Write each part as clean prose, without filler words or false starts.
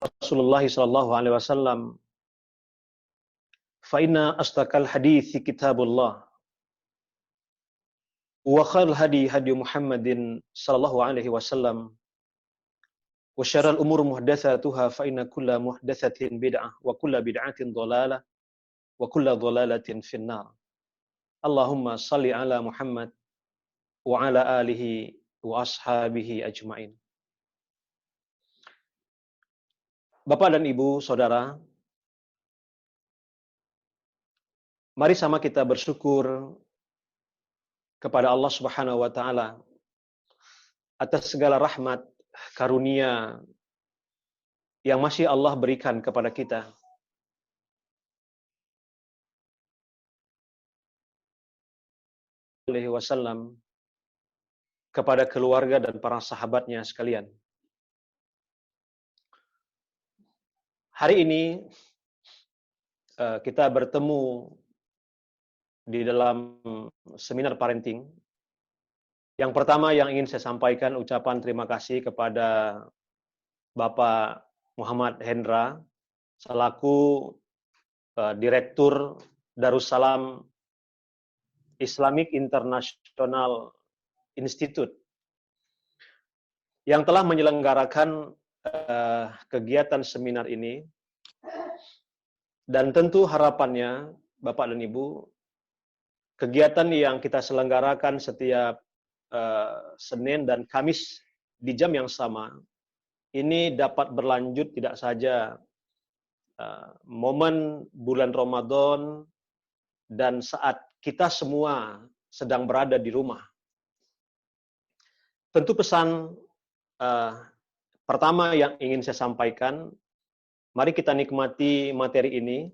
Rasulullah sallallahu alaihi wasallam, fa inna asdaqal hadithi kitabullah wa khairul hadi hadi Muhammadin sallallahu alaihi wasallam wa syarrul umur muhdatsatuha fa inna kulla muhdatsatin bid'ah wa kulla bid'atin dhalalah wa kulla dhalalatin finnar. Allahumma shalli ala Muhammad wa ala alihi wa ashabihi ajmain. Bapak dan Ibu, Saudara, mari sama kita bersyukur kepada Allah Subhanahu wa taala atas segala rahmat, karunia yang masih Allah berikan kepada kita. Alaihi wasallam, kepada keluarga dan para sahabatnya sekalian. Hari ini kita bertemu di dalam seminar parenting. Yang pertama yang ingin saya sampaikan ucapan terima kasih kepada Bapak Muhammad Hendra selaku Direktur Darussalam Islamic International Institute yang telah menyelenggarakan kegiatan seminar ini, dan tentu harapannya Bapak dan Ibu, kegiatan yang kita selenggarakan setiap Senin dan Kamis di jam yang sama ini dapat berlanjut tidak saja momen bulan Ramadan dan saat kita semua sedang berada di rumah. Tentu pesan pertama yang ingin saya sampaikan, mari kita nikmati materi ini.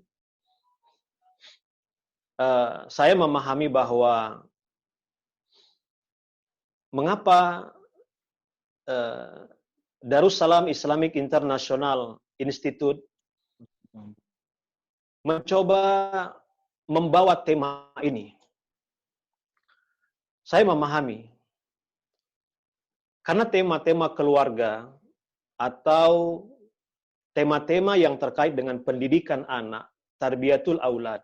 Saya memahami bahwa mengapa Darussalam Islamic International Institute mencoba membawa tema ini. Saya memahami karena tema-tema keluarga atau tema-tema yang terkait dengan pendidikan anak, tarbiyatul aulad,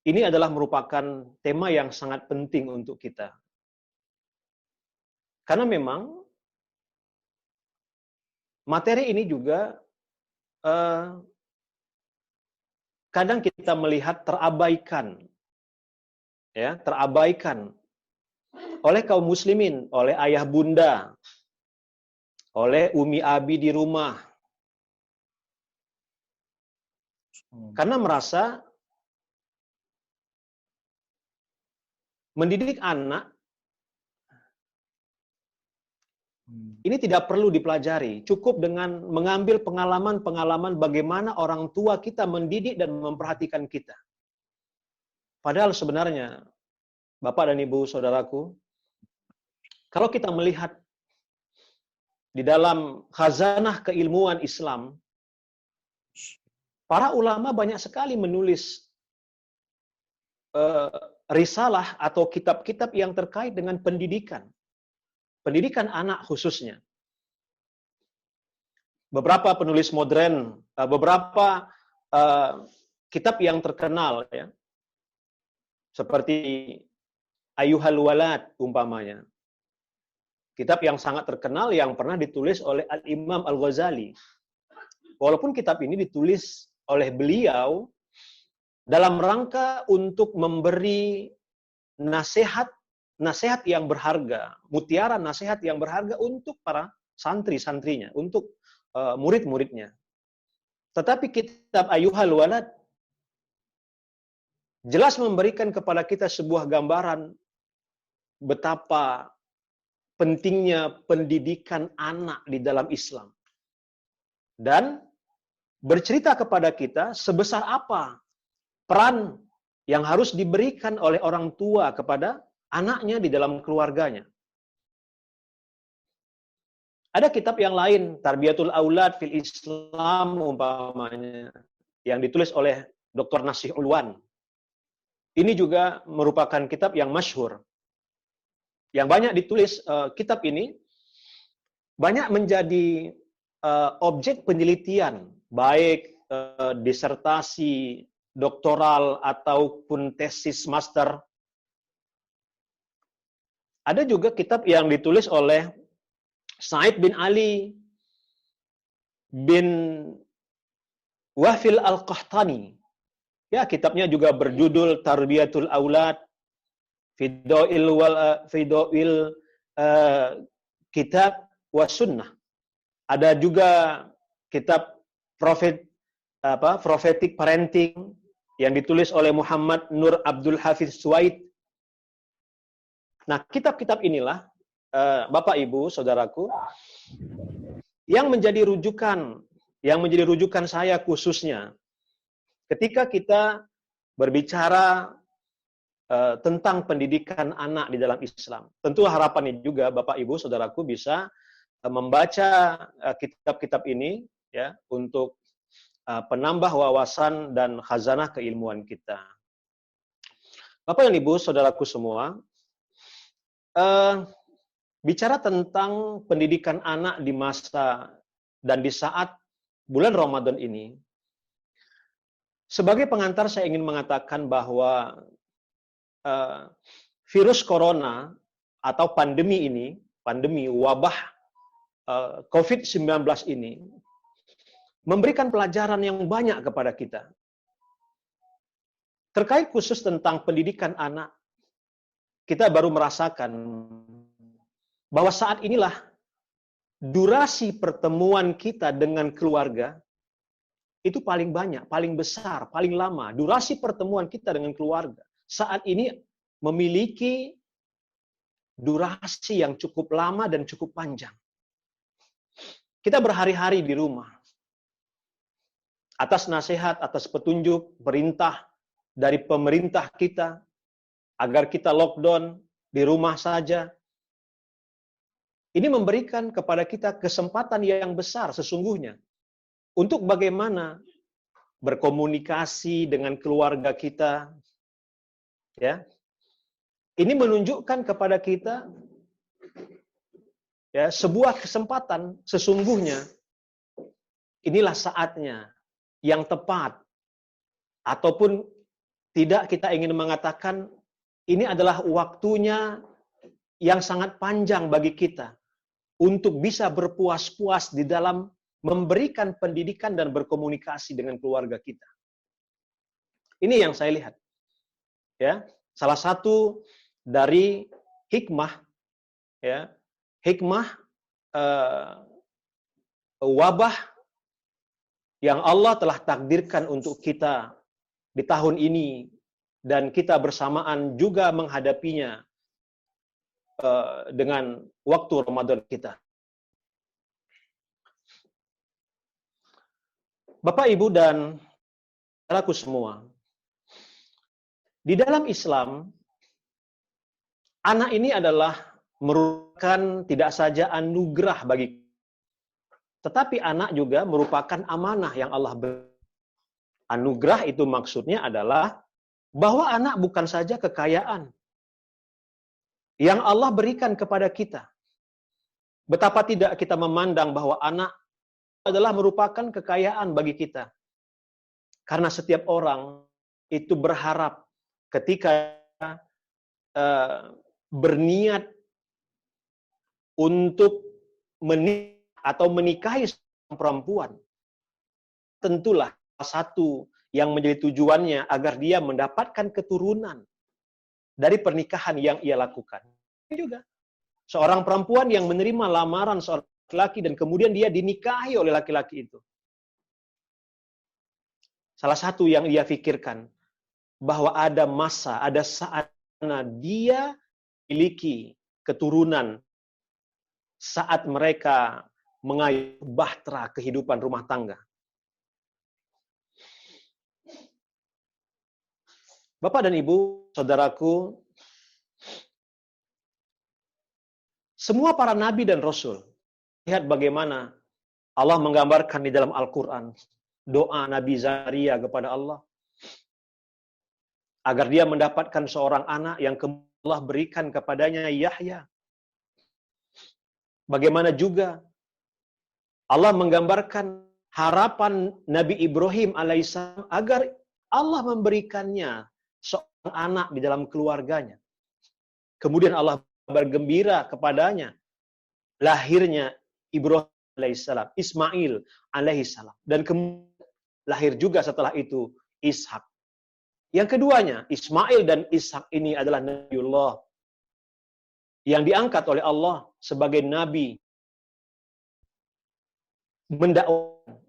ini adalah merupakan tema yang sangat penting untuk kita. Karena memang materi ini juga kadang kita melihat terabaikan, ya, terabaikan oleh kaum muslimin, oleh ayah bunda, oleh umi abi di rumah. Karena merasa mendidik anak ini tidak perlu dipelajari, cukup dengan mengambil pengalaman-pengalaman bagaimana orang tua kita mendidik dan memperhatikan kita. Padahal sebenarnya, Bapak dan Ibu, Saudaraku, kalau kita melihat di dalam khazanah keilmuan Islam, para ulama banyak sekali menulis risalah atau kitab-kitab yang terkait dengan pendidikan. Pendidikan anak khususnya. Beberapa penulis modern, beberapa kitab yang terkenal, ya, seperti Ayyuhal Walad umpamanya. Kitab yang sangat terkenal yang pernah ditulis oleh Al-Imam Al-Ghazali. Walaupun kitab ini ditulis oleh beliau dalam rangka untuk memberi nasihat yang berharga, mutiara nasihat yang berharga untuk para santri-santrinya, untuk murid-muridnya. Tetapi kitab Ayyuhal Walad jelas memberikan kepada kita sebuah gambaran betapa pentingnya pendidikan anak di dalam Islam. Dan bercerita kepada kita sebesar apa peran yang harus diberikan oleh orang tua kepada anaknya di dalam keluarganya. Ada kitab yang lain, Tarbiyatul Aulad fil Islam umpamanya, yang ditulis oleh Dr. Nasih Ulwan. Ini juga merupakan kitab yang masyhur. Yang banyak ditulis, kitab ini banyak menjadi objek penelitian, baik disertasi, doktoral, ataupun tesis master. Ada juga kitab yang ditulis oleh Said bin Ali bin Wafil Al-Qahtani. Ya, kitabnya juga berjudul Tarbiyatul Aulad Fidoil Kitab wa Sunnah. Ada juga kitab Prophetic Parenting yang ditulis oleh Muhammad Nur Abdul Hafiz Suwaid. Nah, kitab-kitab inilah, Bapak Ibu, Saudaraku, yang menjadi rujukan saya khususnya ketika kita berbicara tentang pendidikan anak di dalam Islam. Tentu harapannya juga Bapak Ibu Saudaraku bisa membaca kitab-kitab ini ya untuk penambah wawasan dan khazanah keilmuan kita. Bapak dan Ibu Saudaraku semua, bicara tentang pendidikan anak di masa dan di saat bulan Ramadan ini, sebagai pengantar saya ingin mengatakan bahwa virus corona atau pandemi wabah COVID-19 ini memberikan pelajaran yang banyak kepada kita. Terkait khusus tentang pendidikan anak, kita baru merasakan bahwa saat inilah durasi pertemuan kita dengan keluarga itu paling banyak, paling besar, paling lama. Durasi pertemuan kita dengan keluarga saat ini memiliki durasi yang cukup lama dan cukup panjang. Kita berhari-hari di rumah. Atas nasihat, atas petunjuk, perintah dari pemerintah kita, agar kita lockdown di rumah saja. Ini memberikan kepada kita kesempatan yang besar sesungguhnya untuk bagaimana berkomunikasi dengan keluarga kita. Ya. Ini menunjukkan kepada kita ya sebuah kesempatan sesungguhnya inilah saatnya yang tepat, ataupun tidak, kita ingin mengatakan ini adalah waktunya yang sangat panjang bagi kita untuk bisa berpuas-puas di dalam memberikan pendidikan dan berkomunikasi dengan keluarga kita. Ini yang saya lihat. Ya, salah satu dari hikmah ya, wabah yang Allah telah takdirkan untuk kita di tahun ini dan kita bersamaan juga menghadapinya dengan waktu Ramadan kita. Bapak, Ibu, dan saudaraku semua, di dalam Islam, anak ini adalah merupakan tidak saja anugerah bagi kita, tetapi anak juga merupakan amanah yang Allah beri. Anugerah itu maksudnya adalah bahwa anak bukan saja kekayaan yang Allah berikan kepada kita. Betapa tidak kita memandang bahwa anak adalah merupakan kekayaan bagi kita. Karena setiap orang itu berharap ketika berniat untuk menikah atau menikahi seorang perempuan, tentulah satu yang menjadi tujuannya agar dia mendapatkan keturunan dari pernikahan yang ia lakukan. Ini juga seorang perempuan yang menerima lamaran seorang laki-laki dan kemudian dia dinikahi oleh laki-laki itu. Salah satu yang ia pikirkan bahwa ada masa, ada saat dia memiliki keturunan saat mereka mengayuh bahtera kehidupan rumah tangga. Bapak dan Ibu, saudaraku, semua para nabi dan rasul, lihat bagaimana Allah menggambarkan di dalam Al-Quran doa Nabi Zakaria kepada Allah agar dia mendapatkan seorang anak yang Allah berikan kepadanya Yahya. Bagaimana juga Allah menggambarkan harapan Nabi Ibrahim alaihissalam agar Allah memberikannya seorang anak di dalam keluarganya. Kemudian Allah bergembira kepadanya lahirnya Ibrahim alaihissalam, Ismail alaihissalam, dan kemudian lahir juga setelah itu Ishak. Yang keduanya, Ismail dan Ishak ini adalah Nabiullah yang diangkat oleh Allah sebagai nabi mendakwakan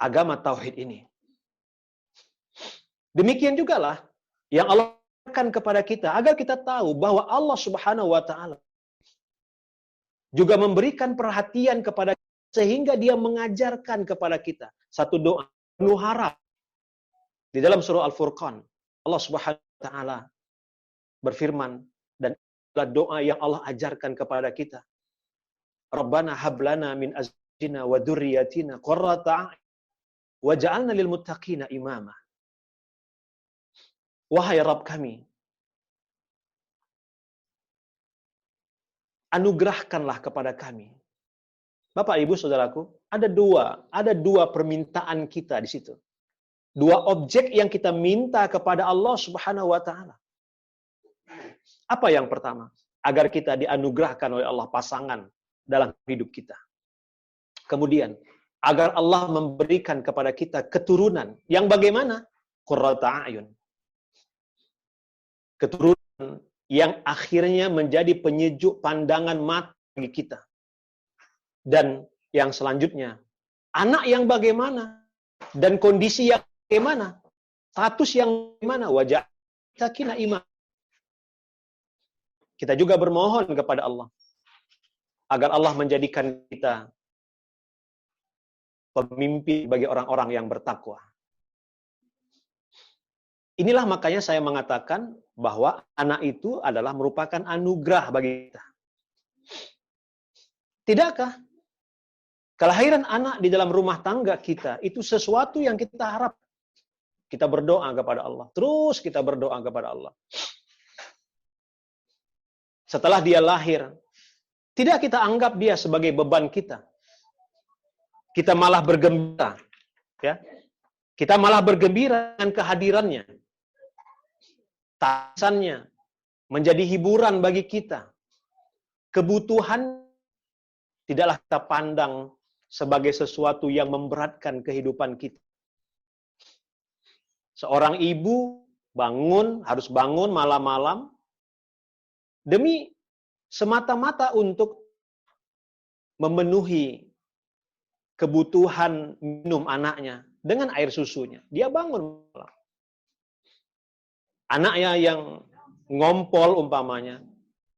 agama tauhid ini. Demikian juga lah yang Allah berikan kepada kita agar kita tahu bahwa Allah Subhanahu wa taala juga memberikan perhatian kepada kita sehingga Dia mengajarkan kepada kita satu doa penuh harap. Di dalam surah Al-Furqan, Allah Subhanahu wa taala berfirman, dan itulah doa yang Allah ajarkan kepada kita. Rabbana hablana min azwajina wa dzurriyyatina qurrata a'yun waj'alna lil muttaqina imama. Wahai Rabb kami, anugerahkanlah kepada kami. Bapak, Ibu, Saudaraku, ada dua permintaan kita di situ. Dua objek yang kita minta kepada Allah Subhanahu wa taala. Apa yang pertama? Agar kita dianugerahkan oleh Allah pasangan dalam hidup kita. Kemudian, agar Allah memberikan kepada kita keturunan yang bagaimana? Qurrata a'yun. Keturunan yang akhirnya menjadi penyejuk pandangan mata bagi kita. Dan yang selanjutnya, anak yang bagaimana? Dan kondisi yang bagaimana? Status yang bagaimana? Wajah sakina iman. Kita juga bermohon kepada Allah agar Allah menjadikan kita pemimpin bagi orang-orang yang bertakwa. Inilah makanya saya mengatakan bahwa anak itu adalah merupakan anugerah bagi kita. Tidakkah kelahiran anak di dalam rumah tangga kita itu sesuatu yang kita harap? Kita berdoa kepada Allah. Terus kita berdoa kepada Allah. Setelah dia lahir, tidak kita anggap dia sebagai beban kita. Kita malah bergembira. Ya. Kita malah bergembira dengan kehadirannya. Tangisannya menjadi hiburan bagi kita. Kebutuhan tidaklah kita pandang sebagai sesuatu yang memberatkan kehidupan kita. Seorang ibu harus bangun malam-malam demi semata-mata untuk memenuhi kebutuhan minum anaknya dengan air susunya. Dia bangun malam. Anaknya yang ngompol umpamanya,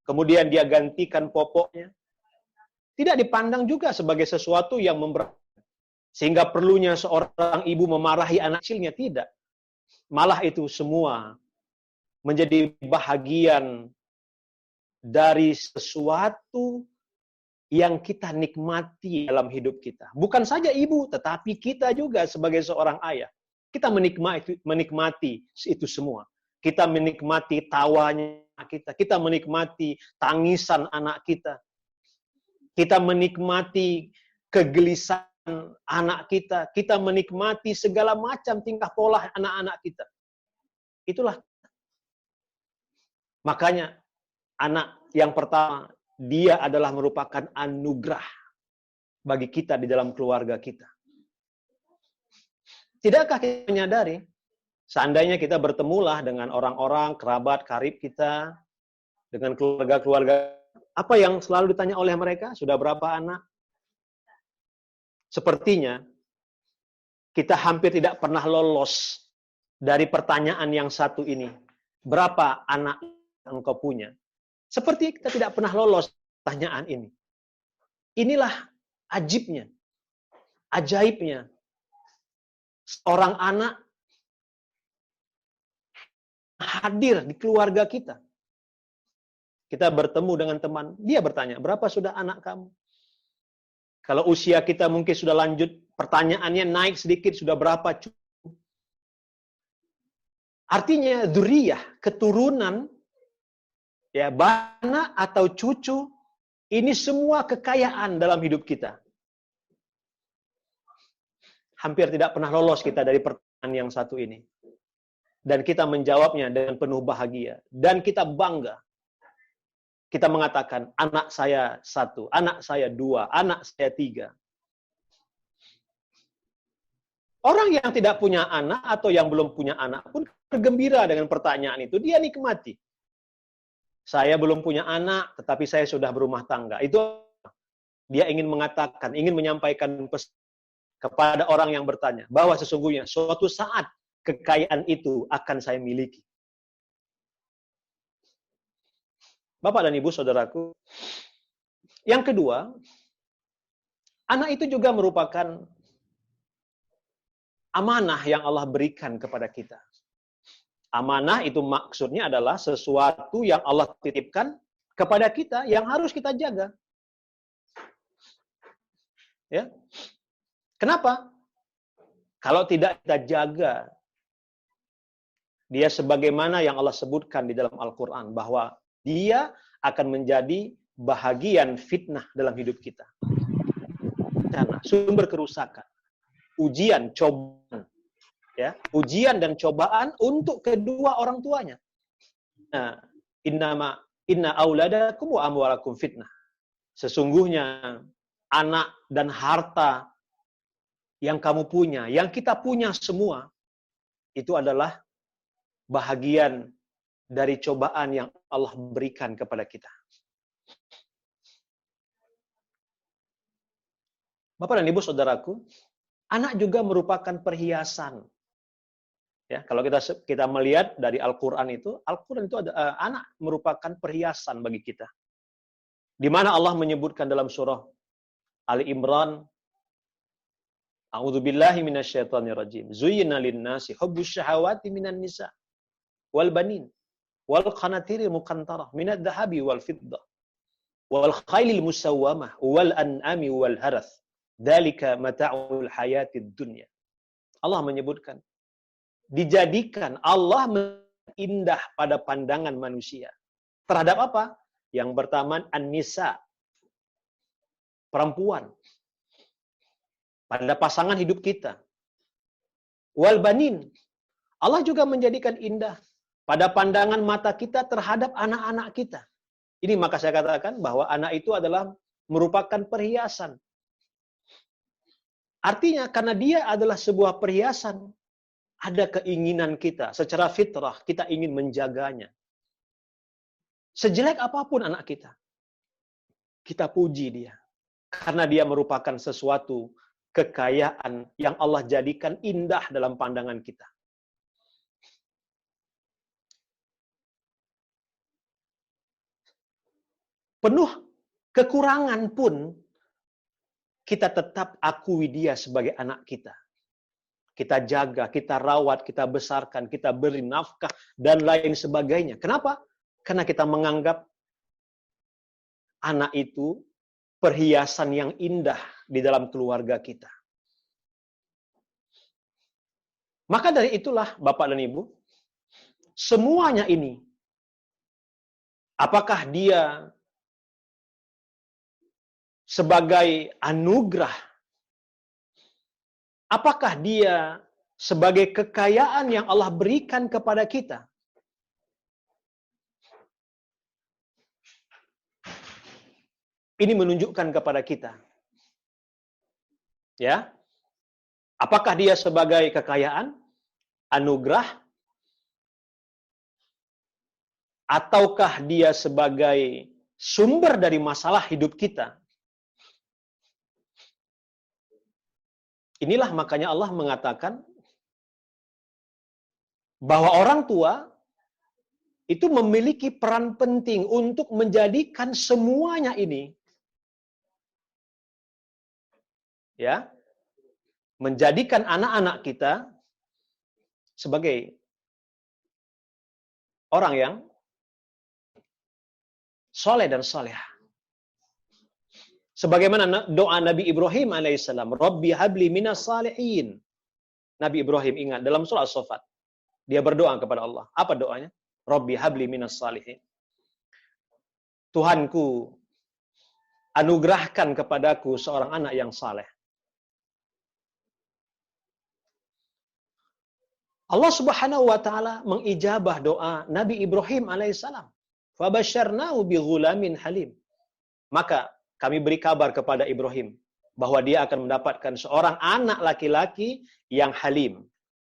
kemudian dia gantikan popoknya, tidak dipandang juga sebagai sesuatu yang memberatkan. Sehingga perlunya seorang ibu memarahi anak kecilnya, tidak. Malah itu semua menjadi bahagian dari sesuatu yang kita nikmati dalam hidup kita. Bukan saja ibu, tetapi kita juga sebagai seorang ayah. Kita menikmati itu semua. Kita menikmati tawanya kita. Kita menikmati tangisan anak kita. Kita menikmati kegelisahan anak kita. Kita menikmati segala macam tingkah pola anak-anak kita. Itulah. Makanya anak yang pertama, dia adalah merupakan anugerah bagi kita di dalam keluarga kita. Tidakkah kita menyadari, seandainya kita bertemulah dengan orang-orang, kerabat, karib kita, dengan keluarga-keluarga, apa yang selalu ditanya oleh mereka? Sudah berapa anak? Sepertinya, kita hampir tidak pernah lolos dari pertanyaan yang satu ini. Berapa anak engkau punya? Seperti kita tidak pernah lolos pertanyaan ini. Inilah ajaibnya. Seorang anak hadir di keluarga kita. Kita bertemu dengan teman, dia bertanya, berapa sudah anak kamu? Kalau usia kita mungkin sudah lanjut, pertanyaannya naik sedikit, sudah berapa cucu? Artinya, dzurriyah, keturunan, ya, anak atau cucu, ini semua kekayaan dalam hidup kita. hampir tidak pernah lolos kita dari pertanyaan yang satu ini. Dan kita menjawabnya dengan penuh bahagia. Dan kita bangga. Kita mengatakan, anak saya 1, anak saya 2, anak saya 3. Orang yang tidak punya anak atau yang belum punya anak pun bergembira dengan pertanyaan itu. Dia nikmati. Saya belum punya anak, tetapi saya sudah berumah tangga. Itu dia ingin mengatakan, ingin menyampaikan pesan kepada orang yang bertanya, bahwa sesungguhnya suatu saat kekayaan itu akan saya miliki. Bapak dan Ibu, saudaraku. Yang kedua, anak itu juga merupakan amanah yang Allah berikan kepada kita. Amanah itu maksudnya adalah sesuatu yang Allah titipkan kepada kita yang harus kita jaga. Ya. Kenapa? Kalau tidak kita jaga, dia sebagaimana yang Allah sebutkan di dalam Al-Quran, bahwa dia akan menjadi bahagian fitnah dalam hidup kita. Karena sumber kerusakan, ujian, cobaan, ya, ujian dan cobaan untuk kedua orang tuanya. Nah, inna auladakum wa amwalakum fitnah. Sesungguhnya anak dan harta yang kamu punya, yang kita punya semua, itu adalah bahagian dari cobaan yang Allah berikan kepada kita. Bapak dan Ibu, saudaraku, anak juga merupakan perhiasan. Ya, kalau kita melihat dari Al-Quran itu ada anak merupakan perhiasan bagi kita. Di mana Allah menyebutkan dalam surah Ali Imran, A'udzubillahi minasyaitonirrajim. Zuyyina lin-nasi hubbus syahawati minan nisa wal banin wal qanatiril muqantarah minadh dhahabi wal fiddah wal khailil musawwamah wal an'ami wal harath. Dzalika mata'ul hayatid dunya. Allah menyebutkan, dijadikan Allah indah pada pandangan manusia. Terhadap apa? Yang pertama, an-nisa, perempuan. Pada pasangan hidup kita. Wal banin. Allah juga menjadikan indah pada pandangan mata kita terhadap anak-anak kita. Ini maka saya katakan bahwa anak itu adalah merupakan perhiasan. Artinya karena dia adalah sebuah perhiasan, ada keinginan kita, secara fitrah kita ingin menjaganya. Sejelek apapun anak kita puji dia. Karena dia merupakan sesuatu kekayaan yang Allah jadikan indah dalam pandangan kita. Penuh kekurangan pun, kita tetap akui dia sebagai anak kita. Kita jaga, kita rawat, kita besarkan, kita beri nafkah, dan lain sebagainya. Kenapa? Karena kita menganggap anak itu perhiasan yang indah di dalam keluarga kita. Maka dari itulah, Bapak dan Ibu, semuanya ini, apakah dia sebagai anugerah, apakah dia sebagai kekayaan yang Allah berikan kepada kita? Ini menunjukkan kepada kita, ya, apakah dia sebagai kekayaan, anugerah, ataukah dia sebagai sumber dari masalah hidup kita? Inilah makanya Allah mengatakan bahwa orang tua itu memiliki peran penting untuk menjadikan semuanya ini, ya, menjadikan anak-anak kita sebagai orang yang soleh dan solehah. Sebagaimana doa Nabi Ibrahim alaihissalam, Rabbi habli minas salihin. Nabi Ibrahim ingat dalam surah As-Saffat, dia berdoa kepada Allah. Apa doanya? Rabbi habli minas salihin. Tuhanku, anugerahkan kepadaku seorang anak yang saleh. Allah Subhanahu wa taala mengijabah doa Nabi Ibrahim alaihissalam. Fabasyarnahu bighulamin halim. Maka kami beri kabar kepada Ibrahim bahwa dia akan mendapatkan seorang anak laki-laki yang halim,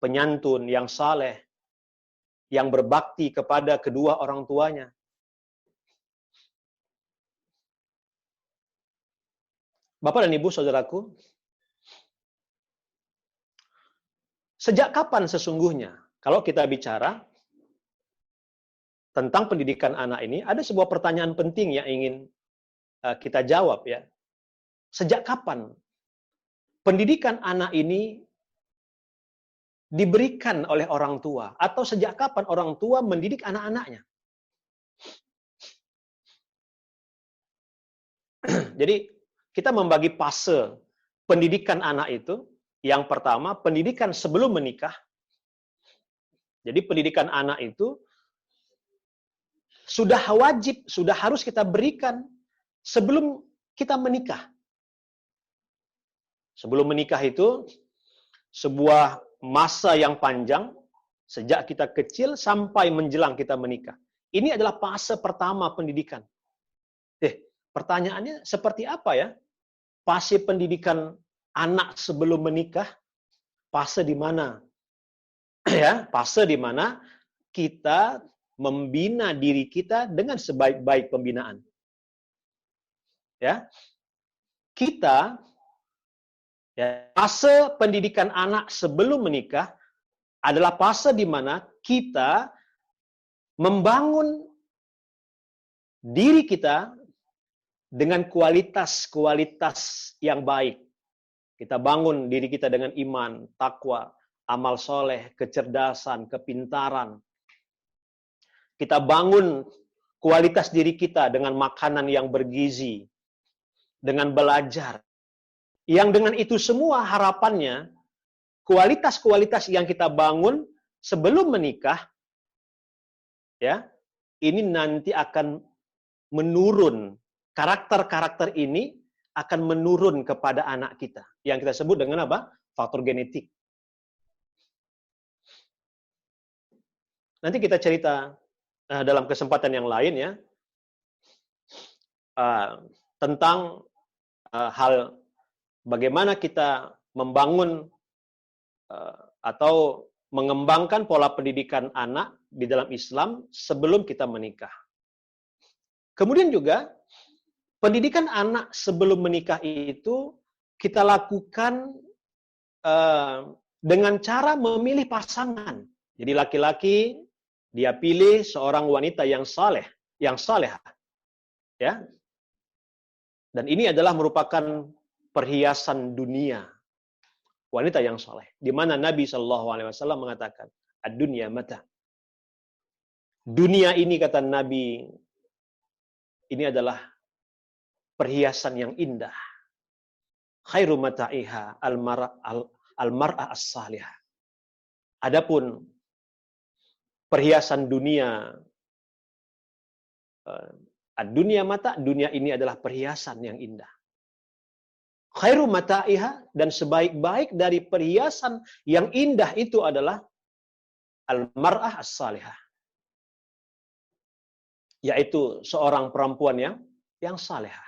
penyantun, yang saleh, yang berbakti kepada kedua orang tuanya. Bapak dan Ibu, saudaraku, sejak kapan sesungguhnya kalau kita bicara tentang pendidikan anak ini, ada sebuah pertanyaan penting yang ingin kita jawab ya. Sejak kapan pendidikan anak ini diberikan oleh orang tua? Atau sejak kapan orang tua mendidik anak-anaknya? Jadi, kita membagi fase pendidikan anak itu. Yang pertama, pendidikan sebelum menikah. Jadi, pendidikan anak itu sudah wajib, sudah harus kita berikan sebelum kita menikah. Sebelum menikah itu sebuah masa yang panjang, sejak kita kecil sampai menjelang kita menikah. Ini adalah fase pertama pendidikan. Pertanyaannya seperti apa ya? Fase pendidikan anak sebelum menikah, fase di mana? Ya, fase di mana kita membina diri kita dengan sebaik-baik pembinaan. Ya. Kita ya, fase pendidikan anak sebelum menikah adalah fase di mana kita membangun diri kita dengan kualitas-kualitas yang baik. Kita bangun diri kita dengan iman, takwa, amal soleh, kecerdasan, kepintaran. Kita bangun kualitas diri kita dengan makanan yang bergizi, dengan belajar. Yang dengan itu semua harapannya, kualitas-kualitas yang kita bangun sebelum menikah, ya, ini nanti akan menurun. Karakter-karakter ini akan menurun kepada anak kita. Yang kita sebut dengan apa? Faktor genetik. Nanti kita cerita dalam kesempatan yang lain ya, tentang hal bagaimana kita membangun atau mengembangkan pola pendidikan anak di dalam Islam sebelum kita menikah. Kemudian juga pendidikan anak sebelum menikah itu kita lakukan dengan cara memilih pasangan. Jadi laki-laki dia pilih seorang wanita yang saleh, yang salehah. Ya. Dan ini adalah merupakan perhiasan dunia. Wanita yang saleh. Di mana Nabi SAW mengatakan, ad-dunya mata. Dunia ini kata Nabi, ini adalah perhiasan yang indah. Khairu mata'iha al-mar'ah as-salihah. Adapun perhiasan dunia, dunia mata, dunia ini adalah perhiasan yang indah. Khairu mata'iha, dan sebaik-baik dari perhiasan yang indah itu adalah al-mar'ah as-salihah. Yaitu seorang perempuan yang salehah.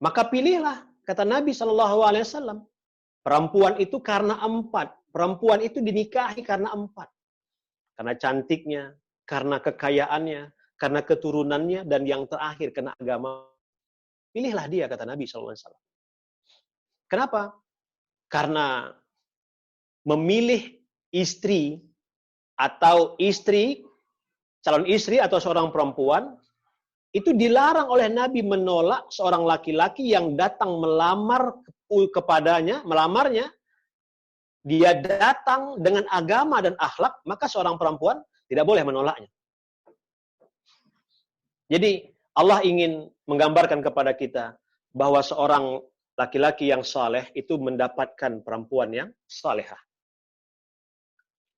Maka pilihlah, kata Nabi SAW, perempuan itu karena 4. Perempuan itu dinikahi karena 4. Karena cantiknya, karena kekayaannya, karena keturunannya, dan yang terakhir karena agama. Pilihlah dia, kata Nabi SAW. Kenapa? Karena memilih istri atau calon istri atau seorang perempuan, itu dilarang oleh Nabi menolak seorang laki-laki yang datang melamar kepadanya, melamarnya. Dia datang dengan agama dan akhlak, maka seorang perempuan tidak boleh menolaknya. Jadi Allah ingin menggambarkan kepada kita bahwa seorang laki-laki yang saleh itu mendapatkan perempuan yang salehah.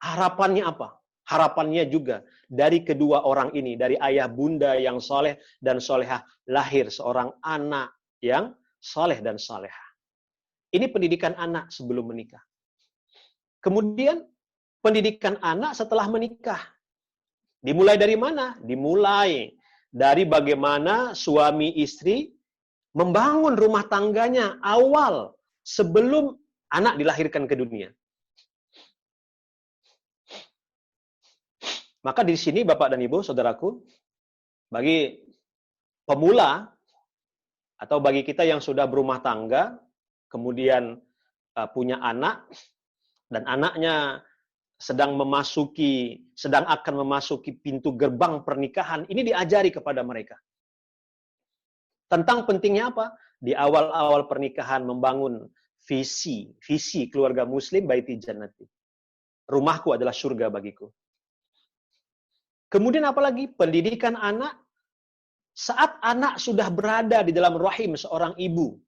Harapannya apa? Harapannya juga dari kedua orang ini, dari ayah bunda yang saleh dan salehah, lahir seorang anak yang saleh dan salehah. Ini pendidikan anak sebelum menikah. Kemudian pendidikan anak setelah menikah. Dimulai dari mana? Dimulai dari bagaimana suami istri membangun rumah tangganya awal sebelum anak dilahirkan ke dunia. Maka di sini Bapak dan Ibu, saudaraku, bagi pemula atau bagi kita yang sudah berumah tangga, kemudian punya anak, dan anaknya sedang akan memasuki pintu gerbang pernikahan, ini diajari kepada mereka. Tentang pentingnya apa? Di awal-awal pernikahan membangun visi keluarga muslim, baiti jannati. Rumahku adalah surga bagiku. Kemudian apalagi? Pendidikan anak. Saat anak sudah berada di dalam rahim seorang ibu,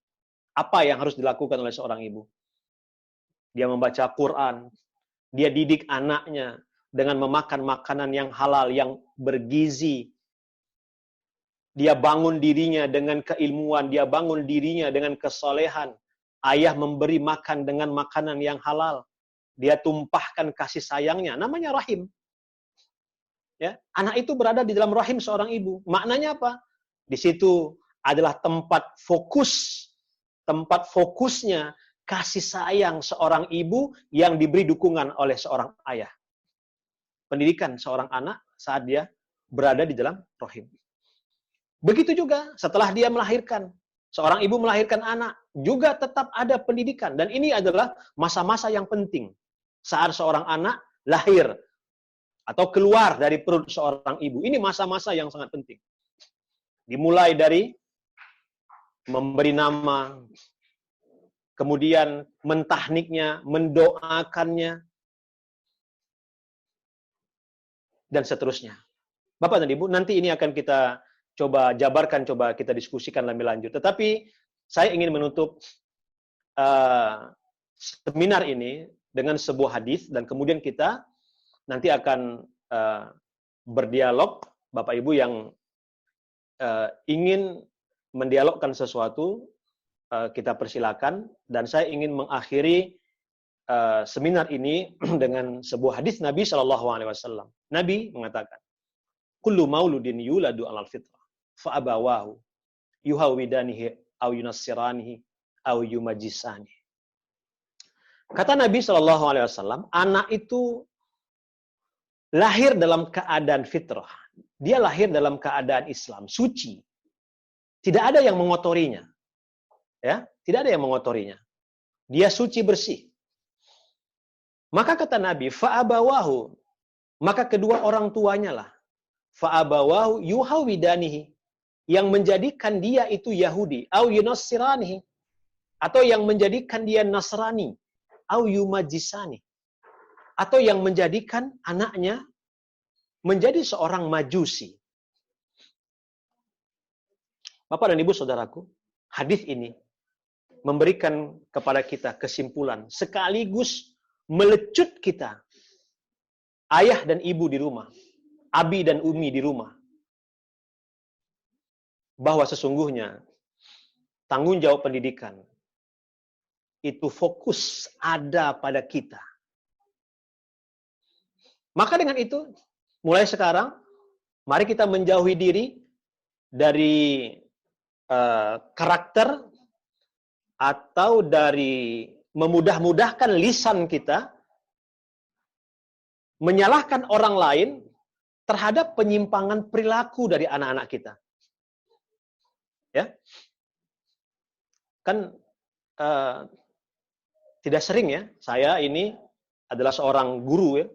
apa yang harus dilakukan oleh seorang ibu? Dia membaca Quran, dia didik anaknya dengan memakan makanan yang halal, yang bergizi. Dia bangun dirinya dengan keilmuan, dia bangun dirinya dengan kesolehan. Ayah memberi makan dengan makanan yang halal. Dia tumpahkan kasih sayangnya, namanya rahim. Ya, anak itu berada di dalam rahim seorang ibu. Maknanya apa? Di situ adalah tempat fokusnya kasih sayang seorang ibu yang diberi dukungan oleh seorang ayah. Pendidikan seorang anak saat dia berada di dalam rahim. Begitu juga setelah dia melahirkan. Seorang ibu melahirkan anak, juga tetap ada pendidikan. Dan ini adalah masa-masa yang penting. Saat seorang anak lahir atau keluar dari perut seorang ibu. Ini masa-masa yang sangat penting. Dimulai dari memberi nama, kemudian mentahniknya, mendoakannya, dan seterusnya. Bapak dan Ibu, nanti ini akan kita coba jabarkan, coba kita diskusikan lebih lanjut. Tetapi saya ingin menutup seminar ini dengan sebuah hadis, dan kemudian kita nanti akan berdialog. Bapak Ibu yang ingin mendialogkan sesuatu, kita persilakan. Dan saya ingin mengakhiri seminar ini dengan sebuah hadis Nabi SAW. Nabi mengatakan, "Kullu mauludin yuladu 'alal fitrah, fa abawahu yuhawidanihi aw yunassiranihi aw yumajjisanihi." Kata Nabi SAW, anak itu lahir dalam keadaan fitrah. Dia lahir dalam keadaan Islam, suci. Tidak ada yang mengotorinya. Ya, tidak ada yang mengotorinya. Dia suci bersih. Maka kata Nabi, fa'abawahu, maka kedua orang tuanya lah, fa'abawahu yuhawidanihi, yang menjadikan dia itu Yahudi, au yunassiranihi, atau yang menjadikan dia Nasrani, au yumajjisani, atau yang menjadikan anaknya menjadi seorang majusi. Bapak dan Ibu saudaraku, hadis ini memberikan kepada kita kesimpulan sekaligus melecut kita, ayah dan ibu di rumah, abi dan umi di rumah, bahwa sesungguhnya tanggung jawab pendidikan itu fokus ada pada kita. Maka dengan itu, mulai sekarang, mari kita menjauhi diri dari karakter atau dari memudah-mudahkan lisan kita menyalahkan orang lain terhadap penyimpangan perilaku dari anak-anak kita. Ya, kan tidak sering ya, saya ini adalah seorang guru ya.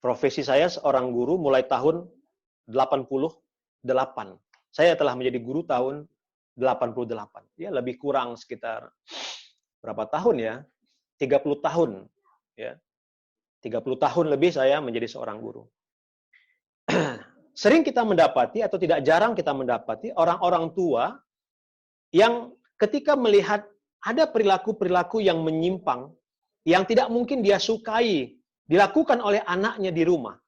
Profesi saya seorang guru mulai tahun 88. Saya telah menjadi guru tahun 88. Ya, lebih kurang sekitar berapa tahun ya? 30 tahun ya. 30 tahun lebih saya menjadi seorang guru. Sering kita mendapati atau tidak jarang kita mendapati orang-orang tua yang ketika melihat ada perilaku-perilaku yang menyimpang, yang tidak mungkin dia sukai dilakukan oleh anaknya di rumah.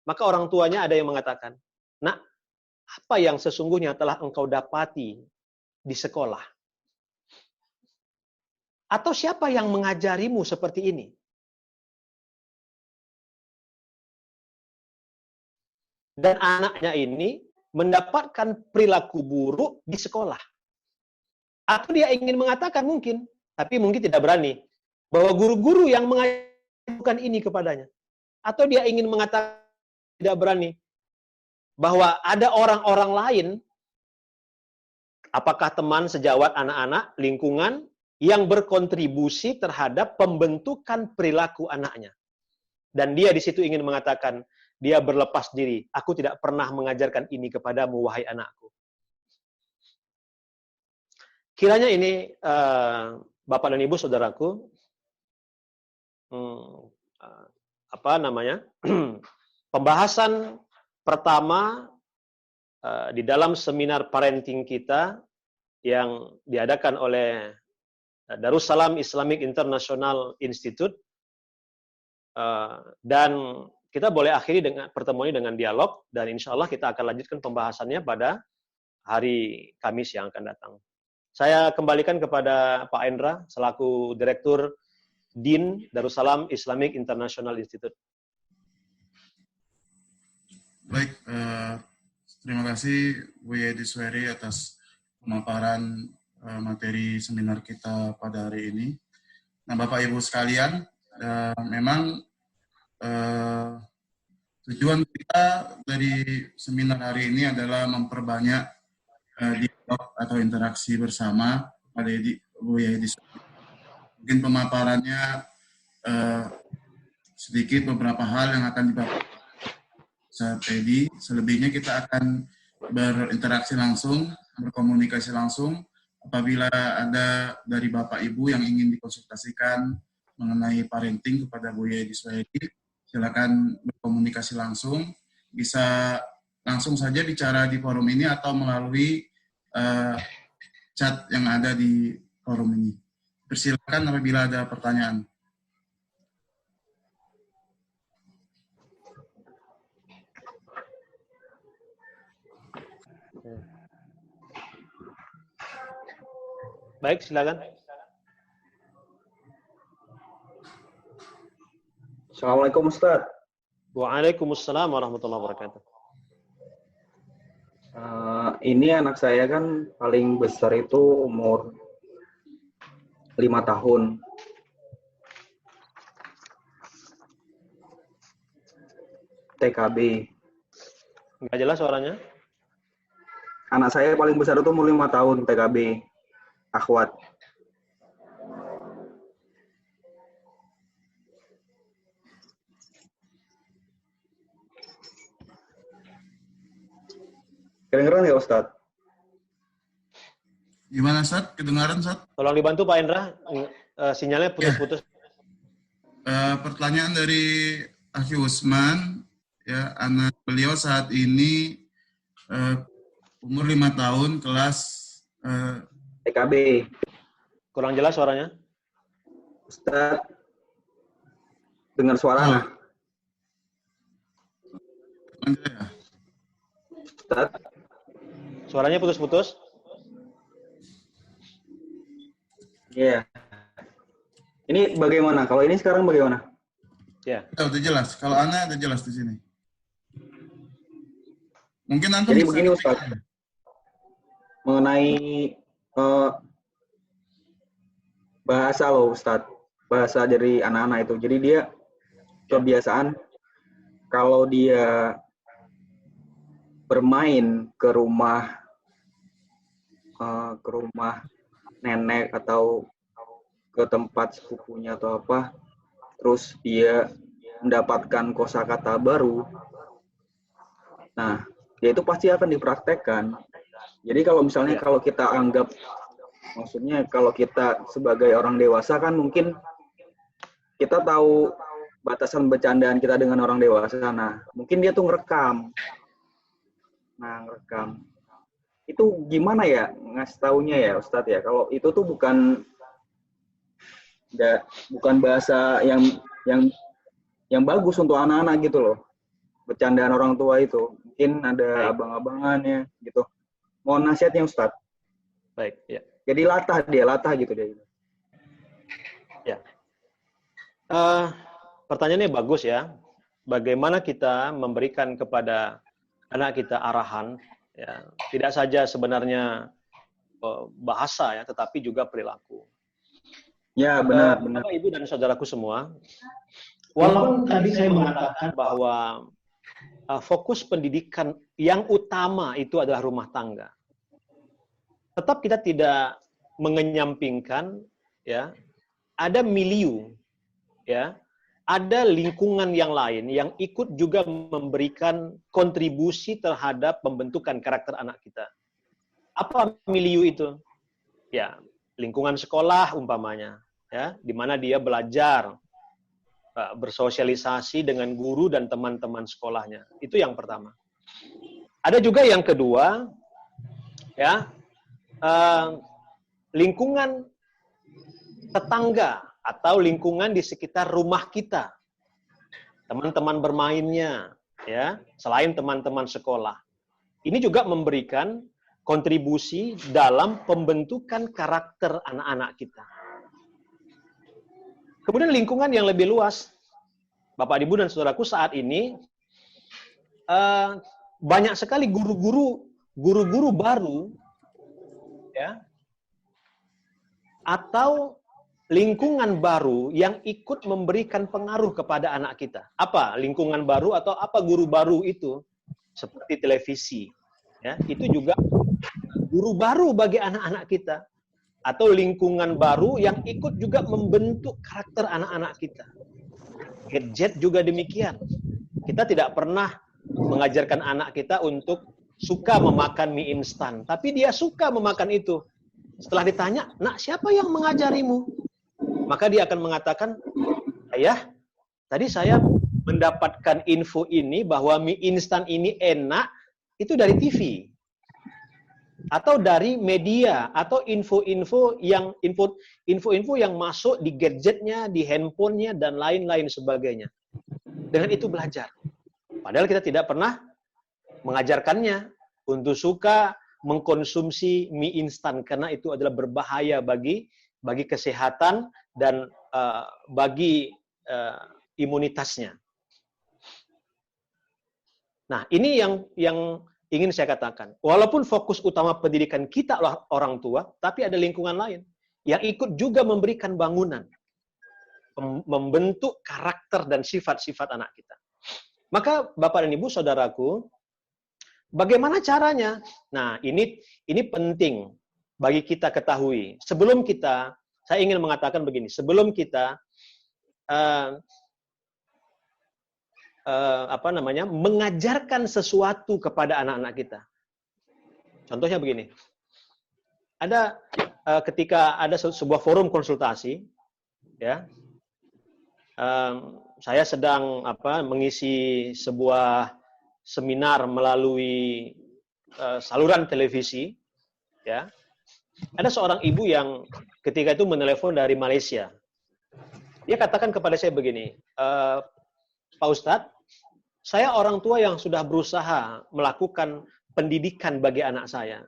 Maka orang tuanya ada yang mengatakan, "Nak, apa yang sesungguhnya telah engkau dapati di sekolah? Atau siapa yang mengajarimu seperti ini?" dan anaknya ini mendapatkan perilaku buruk di sekolah. Atau dia ingin mengatakan mungkin, tapi mungkin tidak berani, bahwa guru-guru yang mengajarkan ini kepadanya. Atau dia ingin mengatakan tidak berani, bahwa ada orang-orang lain, apakah teman sejawat anak-anak, lingkungan, yang berkontribusi terhadap pembentukan perilaku anaknya. Dan dia di situ ingin mengatakan, dia berlepas diri, aku tidak pernah mengajarkan ini kepadamu, wahai anakku. Kiranya ini, Bapak dan Ibu, saudaraku, pembahasan pertama di dalam seminar parenting kita yang diadakan oleh Darussalam Islamic International Institute, dan kita boleh akhiri dengan pertemuan ini dengan dialog, dan insya Allah kita akan lanjutkan pembahasannya pada hari Kamis yang akan datang. Saya kembalikan kepada Pak Endra selaku Direktur Din Darussalam Islamic International Institute. Baik, terima kasih Bu Yedi Suheri atas pemaparan materi seminar kita pada hari ini. Nah, Bapak Ibu sekalian, memang tujuan kita dari seminar hari ini adalah memperbanyak dialog atau interaksi bersama pada Bu Yedi Suheri. Mungkin pemaparannya sedikit beberapa hal yang akan dipaparkan saat Edi. Selebihnya kita akan berinteraksi langsung, berkomunikasi langsung. Apabila ada dari Bapak Ibu yang ingin dikonsultasikan mengenai parenting kepada Bu Yedi Suheri, silakan berkomunikasi langsung. Bisa langsung saja bicara di forum ini atau melalui chat yang ada di forum ini. Persilakan apabila ada pertanyaan. Baik, silakan. Assalamualaikum Ustaz. Waalaikumsalam warahmatullahi wabarakatuh. Ini anak saya kan paling besar itu umur 5 tahun. TKB. Nggak jelas suaranya? Anak saya paling besar itu umur 5 tahun, TKB. Akhwat. Kedengeran ya Ustaz? Gimana, Sat? Kedengaran, Sat? Tolong dibantu Pak Endra, sinyalnya putus-putus. Pertanyaan dari Akhi Usman, ya, anak beliau saat ini umur 5 tahun, kelas TKB. Kurang jelas suaranya? Ustaz, dengar suara nggak? Ustaz? Suaranya putus-putus? Iya. Ini bagaimana? Kalau ini sekarang bagaimana? Ya. Udah jelas. Kalau Ana udah jelas di sini. Mungkin Antum Jadi bisa begini Ustaz. Mengenai bahasa loh Ustaz. Bahasa dari anak-anak itu. Jadi dia kebiasaan kalau dia bermain ke rumah nenek atau ke tempat sepupunya atau apa, terus dia mendapatkan kosakata baru, nah dia itu pasti akan dipraktekkan. Jadi kalau misalnya kalau kita anggap, maksudnya kalau kita sebagai orang dewasa kan mungkin kita tahu batasan bercandaan kita dengan orang dewasa, nah mungkin dia tuh ngerekam. Itu gimana ya ngasih taunya ya Ustadz ya, kalau itu tuh bukan bahasa yang bagus untuk anak-anak gitu loh, bercandaan orang tua itu mungkin ada abang-abangannya gitu. Mohon nasihatnya Ustadz. Baik, ya. Jadi latah gitu dia. Ya. Pertanyaannya bagus ya. Bagaimana kita memberikan kepada anak kita arahan, ya, tidak saja sebenarnya bahasa ya, tetapi juga perilaku. Ya, benar. Bapak, Ibu, dan saudaraku semua, walaupun tadi saya mengatakan bahwa fokus pendidikan yang utama itu adalah rumah tangga, tetap kita tidak mengenyampingkan, ya, ada milieu, ya, ada lingkungan yang lain yang ikut juga memberikan kontribusi terhadap pembentukan karakter anak kita. Apa milieu itu? Ya, lingkungan sekolah umpamanya, ya, di mana dia belajar, bersosialisasi dengan guru dan teman-teman sekolahnya. Itu yang pertama. Ada juga yang kedua, ya, lingkungan tetangga atau lingkungan di sekitar rumah kita, teman-teman bermainnya, ya, selain teman-teman sekolah. Ini juga memberikan kontribusi dalam pembentukan karakter anak-anak kita. Kemudian lingkungan yang lebih luas, Bapak, Ibu, dan saudaraku, saat ini banyak sekali guru-guru baru, ya, atau lingkungan baru yang ikut memberikan pengaruh kepada anak kita. Apa lingkungan baru atau apa guru baru itu? Seperti televisi, ya, itu juga guru baru bagi anak-anak kita. Atau lingkungan baru yang ikut juga membentuk karakter anak-anak kita. Gadget juga demikian. Kita tidak pernah mengajarkan anak kita untuk suka memakan mie instan, tapi dia suka memakan itu. Setelah ditanya, "Nak, siapa yang mengajarimu?" Maka dia akan mengatakan, "Ayah, tadi saya mendapatkan info ini bahwa mie instan ini enak, itu dari TV. Atau dari media, atau info-info yang masuk di gadgetnya, di handphonenya, dan lain-lain sebagainya." Dengan itu belajar. Padahal kita tidak pernah mengajarkannya untuk suka mengkonsumsi mie instan, karena itu adalah berbahaya bagi kesehatan dan bagi imunitasnya. Nah, ini yang ingin saya katakan. Walaupun fokus utama pendidikan kita adalah orang tua, tapi ada lingkungan lain yang ikut juga memberikan bangunan, membentuk karakter dan sifat-sifat anak kita. Maka Bapak dan Ibu, saudaraku, bagaimana caranya? Nah, ini penting bagi kita ketahui. Saya ingin mengatakan begini, sebelum kita mengajarkan sesuatu kepada anak-anak kita. Contohnya begini, ketika ada sebuah forum konsultasi, ya, saya sedang mengisi sebuah seminar melalui saluran televisi, ya. Ada seorang ibu yang ketika itu menelepon dari Malaysia. Dia katakan kepada saya begini, "Pak Ustadz, saya orang tua yang sudah berusaha melakukan pendidikan bagi anak saya.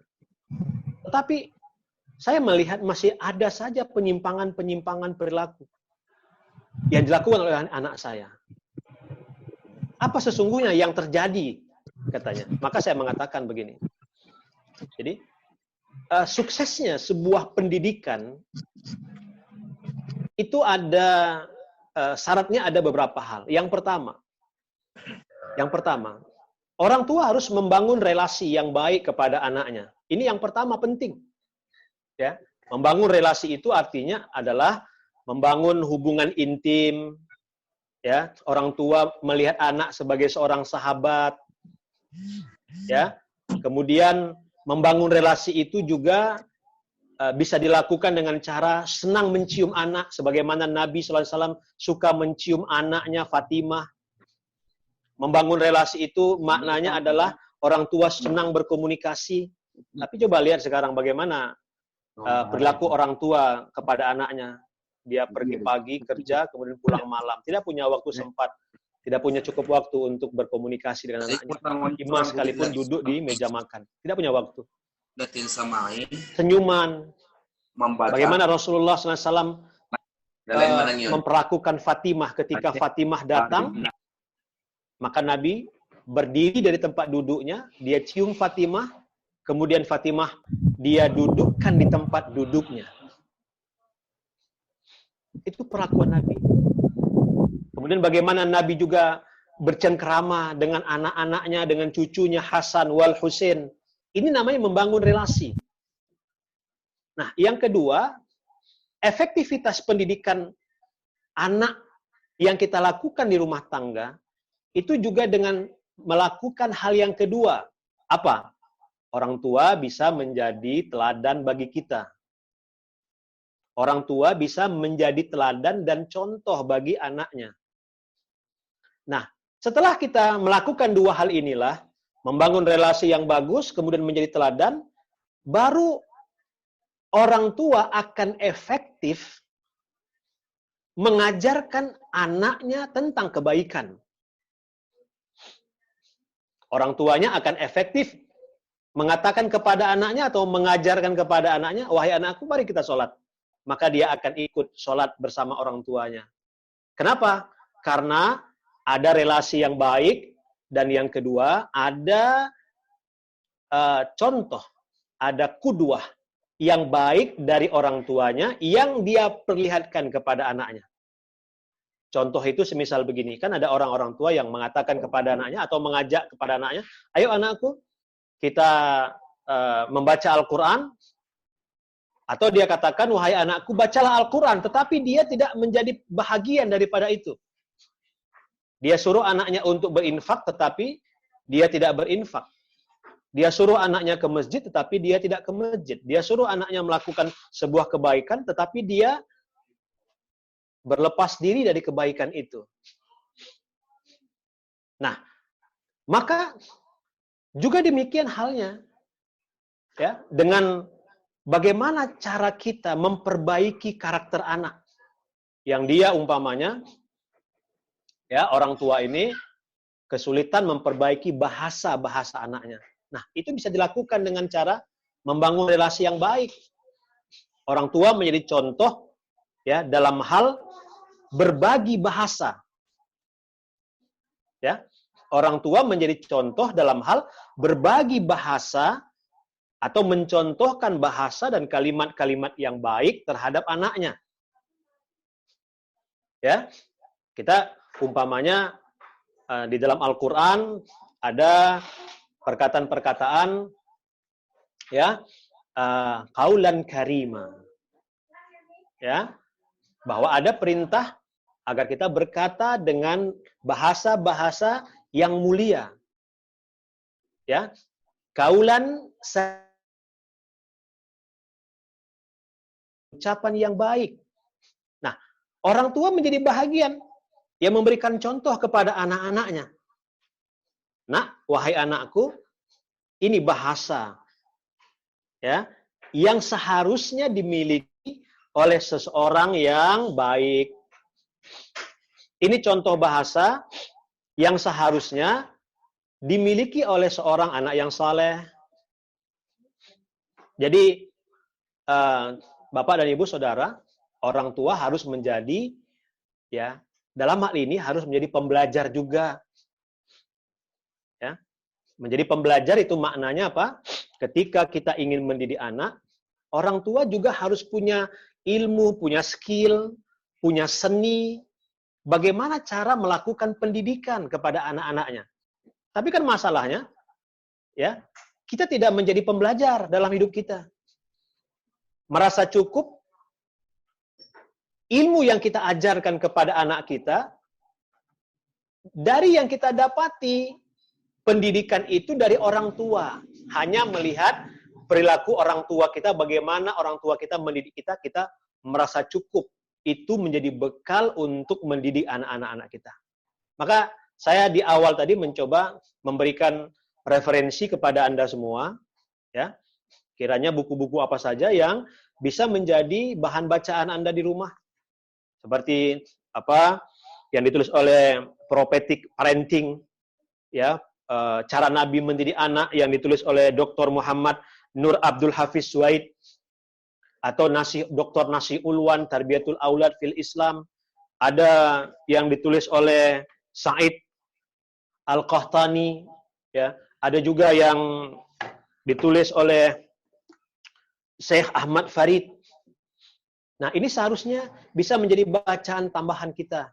Tetapi saya melihat masih ada saja penyimpangan-penyimpangan perilaku yang dilakukan oleh anak saya. Apa sesungguhnya yang terjadi?" katanya. Maka saya mengatakan begini. Jadi, suksesnya sebuah pendidikan itu ada syaratnya, ada beberapa hal. Yang pertama, orang tua harus membangun relasi yang baik kepada anaknya. Ini yang pertama penting. Ya, membangun relasi itu artinya adalah membangun hubungan intim. Ya, orang tua melihat anak sebagai seorang sahabat. Ya, kemudian membangun relasi itu juga bisa dilakukan dengan cara senang mencium anak, sebagaimana Nabi SAW suka mencium anaknya Fatimah. Membangun relasi itu maknanya adalah orang tua senang berkomunikasi. Tapi coba lihat sekarang bagaimana perilaku orang tua kepada anaknya. Dia pergi pagi kerja, kemudian pulang malam. Tidak punya waktu sempat, tidak punya cukup waktu untuk berkomunikasi dengan anaknya. Imam sekalipun duduk di meja makan, tidak punya waktu. Senyuman. Bagaimana Rasulullah SAW memperlakukan Fatimah ketika Fatimah datang, maka Nabi berdiri dari tempat duduknya, dia cium Fatimah, kemudian Fatimah dia dudukkan di tempat duduknya. Itu perlakuan Nabi. Kemudian bagaimana Nabi juga bercengkrama dengan anak-anaknya, dengan cucunya Hasan wal Husain. Ini namanya membangun relasi. Nah, yang kedua, efektivitas pendidikan anak yang kita lakukan di rumah tangga, itu juga dengan melakukan hal yang kedua. Apa? Orang tua bisa menjadi teladan bagi kita. Orang tua bisa menjadi teladan dan contoh bagi anaknya. Nah, setelah kita melakukan dua hal inilah, membangun relasi yang bagus, kemudian menjadi teladan, baru orang tua akan efektif mengajarkan anaknya tentang kebaikan. Orang tuanya akan efektif mengatakan kepada anaknya atau mengajarkan kepada anaknya, wahai anakku, mari kita sholat. Maka dia akan ikut sholat bersama orang tuanya. Kenapa? Karena ada relasi yang baik, dan yang kedua, ada contoh, ada kudwah yang baik dari orang tuanya yang dia perlihatkan kepada anaknya. Contoh itu semisal begini, kan ada orang-orang tua yang mengatakan kepada anaknya atau mengajak kepada anaknya, ayo anakku, kita membaca Al-Quran, atau dia katakan, wahai anakku, bacalah Al-Quran, tetapi dia tidak menjadi bahagian daripada itu. Dia suruh anaknya untuk berinfak, tetapi dia tidak berinfak. Dia suruh anaknya ke masjid, tetapi dia tidak ke masjid. Dia suruh anaknya melakukan sebuah kebaikan, tetapi dia berlepas diri dari kebaikan itu. Nah, maka juga demikian halnya, ya, dengan bagaimana cara kita memperbaiki karakter anak. Yang dia umpamanya, ya, orang tua ini kesulitan memperbaiki bahasa anaknya. Nah, itu bisa dilakukan dengan cara membangun relasi yang baik. Orang tua menjadi contoh, ya, dalam hal berbagi bahasa. Ya, orang tua menjadi contoh dalam hal berbagi bahasa atau mencontohkan bahasa dan kalimat-kalimat yang baik terhadap anaknya. Ya, kita umpamanya di dalam Al-Quran ada perkataan-perkataan, ya, qaulan karima, ya, bahwa ada perintah agar kita berkata dengan bahasa-bahasa yang mulia, ya, qaulan, ucapan yang baik. Nah, orang tua menjadi bahagian yang memberikan contoh kepada anak-anaknya. Nak, wahai anakku, ini bahasa, ya, yang seharusnya dimiliki oleh seseorang yang baik. Ini contoh bahasa yang seharusnya dimiliki oleh seorang anak yang saleh. Jadi, Bapak dan Ibu Saudara, orang tua harus menjadi, ya, dalam hal ini harus menjadi pembelajar juga. Ya. Menjadi pembelajar itu maknanya apa? Ketika kita ingin mendidik anak, orang tua juga harus punya ilmu, punya skill, punya seni, bagaimana cara melakukan pendidikan kepada anak-anaknya. Tapi kan masalahnya, ya, kita tidak menjadi pembelajar dalam hidup kita. Merasa cukup ilmu yang kita ajarkan kepada anak kita, dari yang kita dapati, pendidikan itu dari orang tua. Hanya melihat perilaku orang tua kita, bagaimana orang tua kita mendidik kita, kita merasa cukup. Itu menjadi bekal untuk mendidik anak-anak kita. Maka saya di awal tadi mencoba memberikan referensi kepada Anda semua, ya. Kiranya buku-buku apa saja yang bisa menjadi bahan bacaan Anda di rumah. Seperti apa yang ditulis oleh Prophetic Parenting, ya, cara Nabi mendidik anak yang ditulis oleh Dr. Muhammad Nur Abdul Hafiz Suwaid, atau Dr. Nasi Ulwan Tarbiyatul Aulad fil Islam. Ada yang ditulis oleh Said Al-Qahtani, ya. Ada juga yang ditulis oleh Syekh Ahmad Farid. Nah, ini seharusnya bisa menjadi bacaan tambahan kita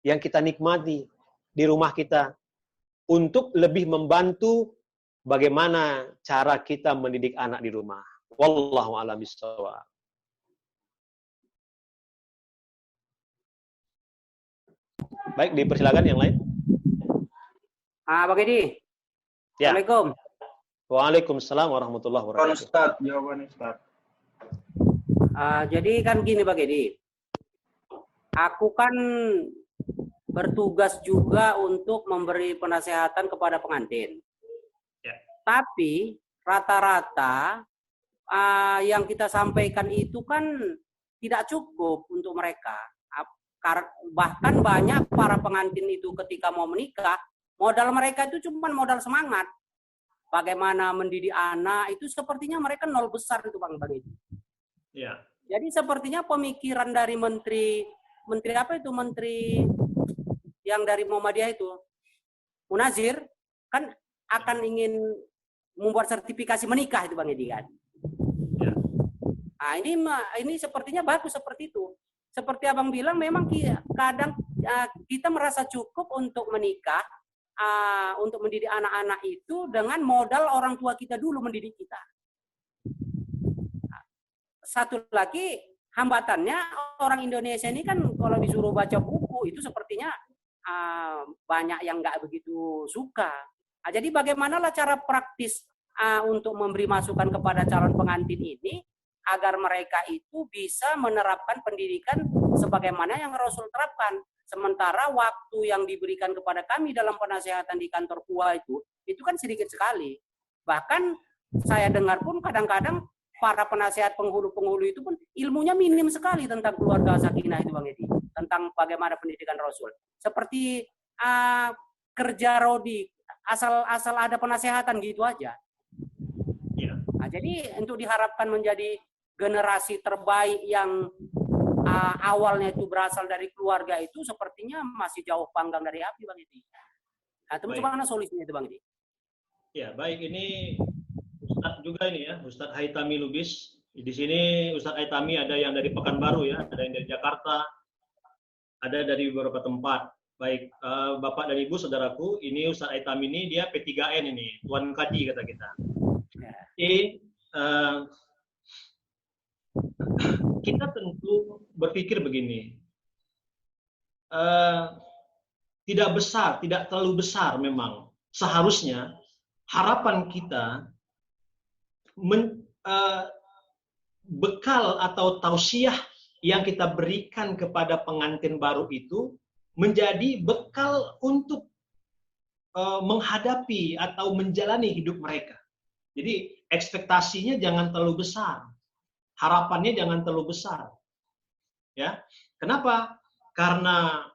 yang kita nikmati di rumah kita untuk lebih membantu bagaimana cara kita mendidik anak di rumah. Wallahu a'lam bishawab. Baik, dipersilakan yang lain. Pak Edi. Ya. Assalamualaikum. Waalaikumsalam warahmatullahi wabarakatuh. Ustaz, jawaban Ustaz. Jadi kan gini Pak Edi. Aku kan bertugas juga untuk memberi penasehatan kepada pengantin. Ya. Tapi rata-rata yang kita sampaikan itu kan tidak cukup untuk mereka. Bahkan banyak para pengantin itu ketika mau menikah, modal mereka itu cuma modal semangat. Bagaimana mendidik anak itu sepertinya mereka nol besar itu Bang Edi. Ya. Jadi sepertinya pemikiran dari menteri apa itu, menteri yang dari Muhammadiyah itu, Munazir, kan akan ingin membuat sertifikasi menikah itu Bang Edi kan. Ya. Nah, ini sepertinya bagus seperti itu. Seperti Abang bilang, memang kadang kita merasa cukup untuk menikah, untuk mendidik anak-anak itu dengan modal orang tua kita dulu mendidik kita. Satu lagi hambatannya, orang Indonesia ini kan kalau disuruh baca buku itu sepertinya banyak yang nggak begitu suka. Jadi bagaimanalah cara praktis untuk memberi masukan kepada calon pengantin ini agar mereka itu bisa menerapkan pendidikan sebagaimana yang Rasul terapkan. Sementara waktu yang diberikan kepada kami dalam penasehatan di kantor KUA itu kan sedikit sekali. Bahkan saya dengar pun kadang-kadang para penasehat penghulu-penghulu itu pun ilmunya minim sekali tentang keluarga sakinah itu Bang Edi, tentang bagaimana pendidikan Rasul. Seperti kerja Rodi, asal ada penasehatan gitu aja. Ya. Nah, jadi untuk diharapkan menjadi generasi terbaik yang awalnya itu berasal dari keluarga itu sepertinya masih jauh panggang dari api Bang Edi. Nah, itu bagaimana solusinya itu Bang Edi? Ya, baik, ini Ustadz juga ini ya, Ustadz Haitami Lubis. Di sini Ustadz Haitami ada yang dari Pekanbaru ya, ada yang dari Jakarta, ada dari beberapa tempat. Baik, Bapak dan Ibu, saudaraku, ini Ustadz Haitami ini dia P3N ini, Tuan Kadi kata kita. Kita tentu berpikir begini, tidak terlalu besar memang. Seharusnya harapan kita bekal atau tausiah yang kita berikan kepada pengantin baru itu menjadi bekal untuk menghadapi atau menjalani hidup mereka. Jadi ekspektasinya jangan terlalu besar. Harapannya jangan terlalu besar. Ya. Kenapa? Karena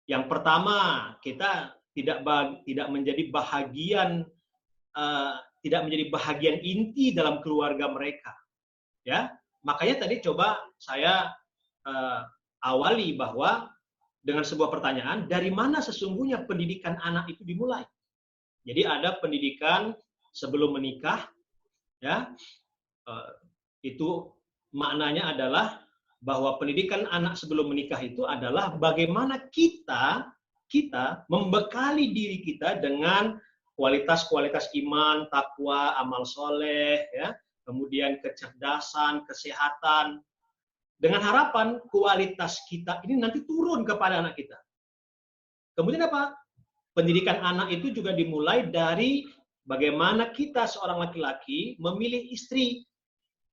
yang pertama, kita tidak menjadi bahagian inti dalam keluarga mereka. Ya. Makanya tadi coba saya awali bahwa dengan sebuah pertanyaan, dari mana sesungguhnya pendidikan anak itu dimulai? Jadi ada pendidikan sebelum menikah, ya. Itu maknanya adalah bahwa pendidikan anak sebelum menikah itu adalah bagaimana kita membekali diri kita dengan kualitas-kualitas iman, takwa, amal soleh, ya, kemudian kecerdasan, kesehatan, dengan harapan kualitas kita ini nanti turun kepada anak kita. Kemudian apa? Pendidikan anak itu juga dimulai dari bagaimana kita seorang laki-laki memilih istri.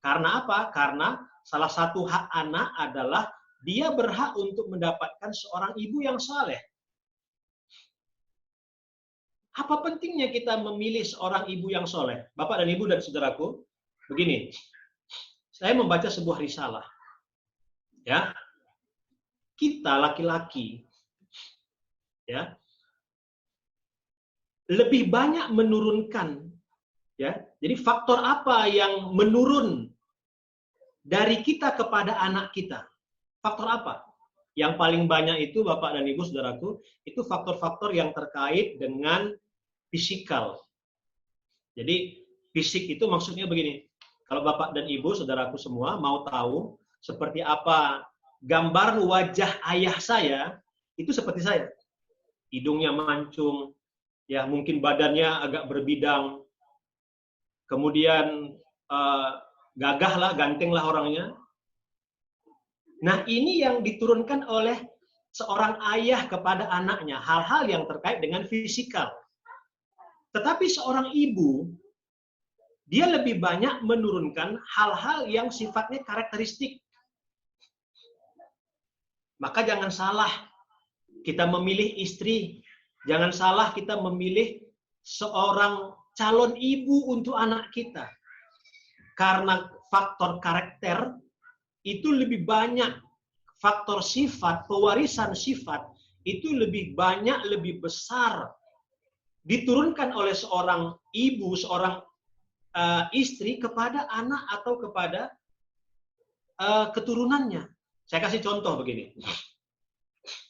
Karena apa? Karena salah satu hak anak adalah dia berhak untuk mendapatkan seorang ibu yang saleh. Apa pentingnya kita memilih seorang ibu yang soleh? Bapak dan Ibu dan saudaraku, begini, saya membaca sebuah risalah. Ya, kita laki-laki, ya, lebih banyak menurunkan, ya. Jadi faktor apa yang menurun dari kita kepada anak kita? Faktor apa? Yang paling banyak itu Bapak dan Ibu Saudaraku, itu faktor-faktor yang terkait dengan fisikal. Jadi fisik itu maksudnya begini. Kalau Bapak dan Ibu Saudaraku semua mau tahu seperti apa gambar wajah ayah saya, itu seperti saya. Hidungnya mancung, ya mungkin badannya agak berbidang, kemudian gagah lah, ganteng lah orangnya. Nah, ini yang diturunkan oleh seorang ayah kepada anaknya, hal-hal yang terkait dengan fisikal. Tetapi seorang ibu, dia lebih banyak menurunkan hal-hal yang sifatnya karakteristik. Maka jangan salah kita memilih istri, jangan salah kita memilih seorang calon ibu untuk anak kita. Karena faktor karakter itu lebih banyak, faktor sifat, pewarisan sifat itu lebih banyak, lebih besar diturunkan oleh seorang ibu, seorang istri kepada anak atau kepada keturunannya. Saya kasih contoh begini.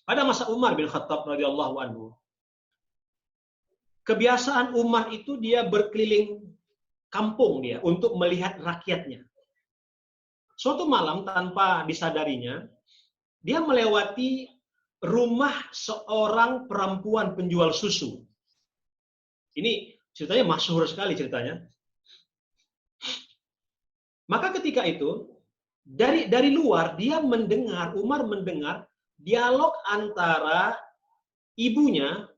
Pada masa Umar bin Khattab radhiyallahu anhu, kebiasaan Umar itu dia berkeliling kampung dia untuk melihat rakyatnya. Suatu malam tanpa disadarinya, dia melewati rumah seorang perempuan penjual susu. Ini ceritanya masyhur sekali ceritanya. Maka ketika itu, dari luar dia mendengar, Umar mendengar dialog antara ibunya,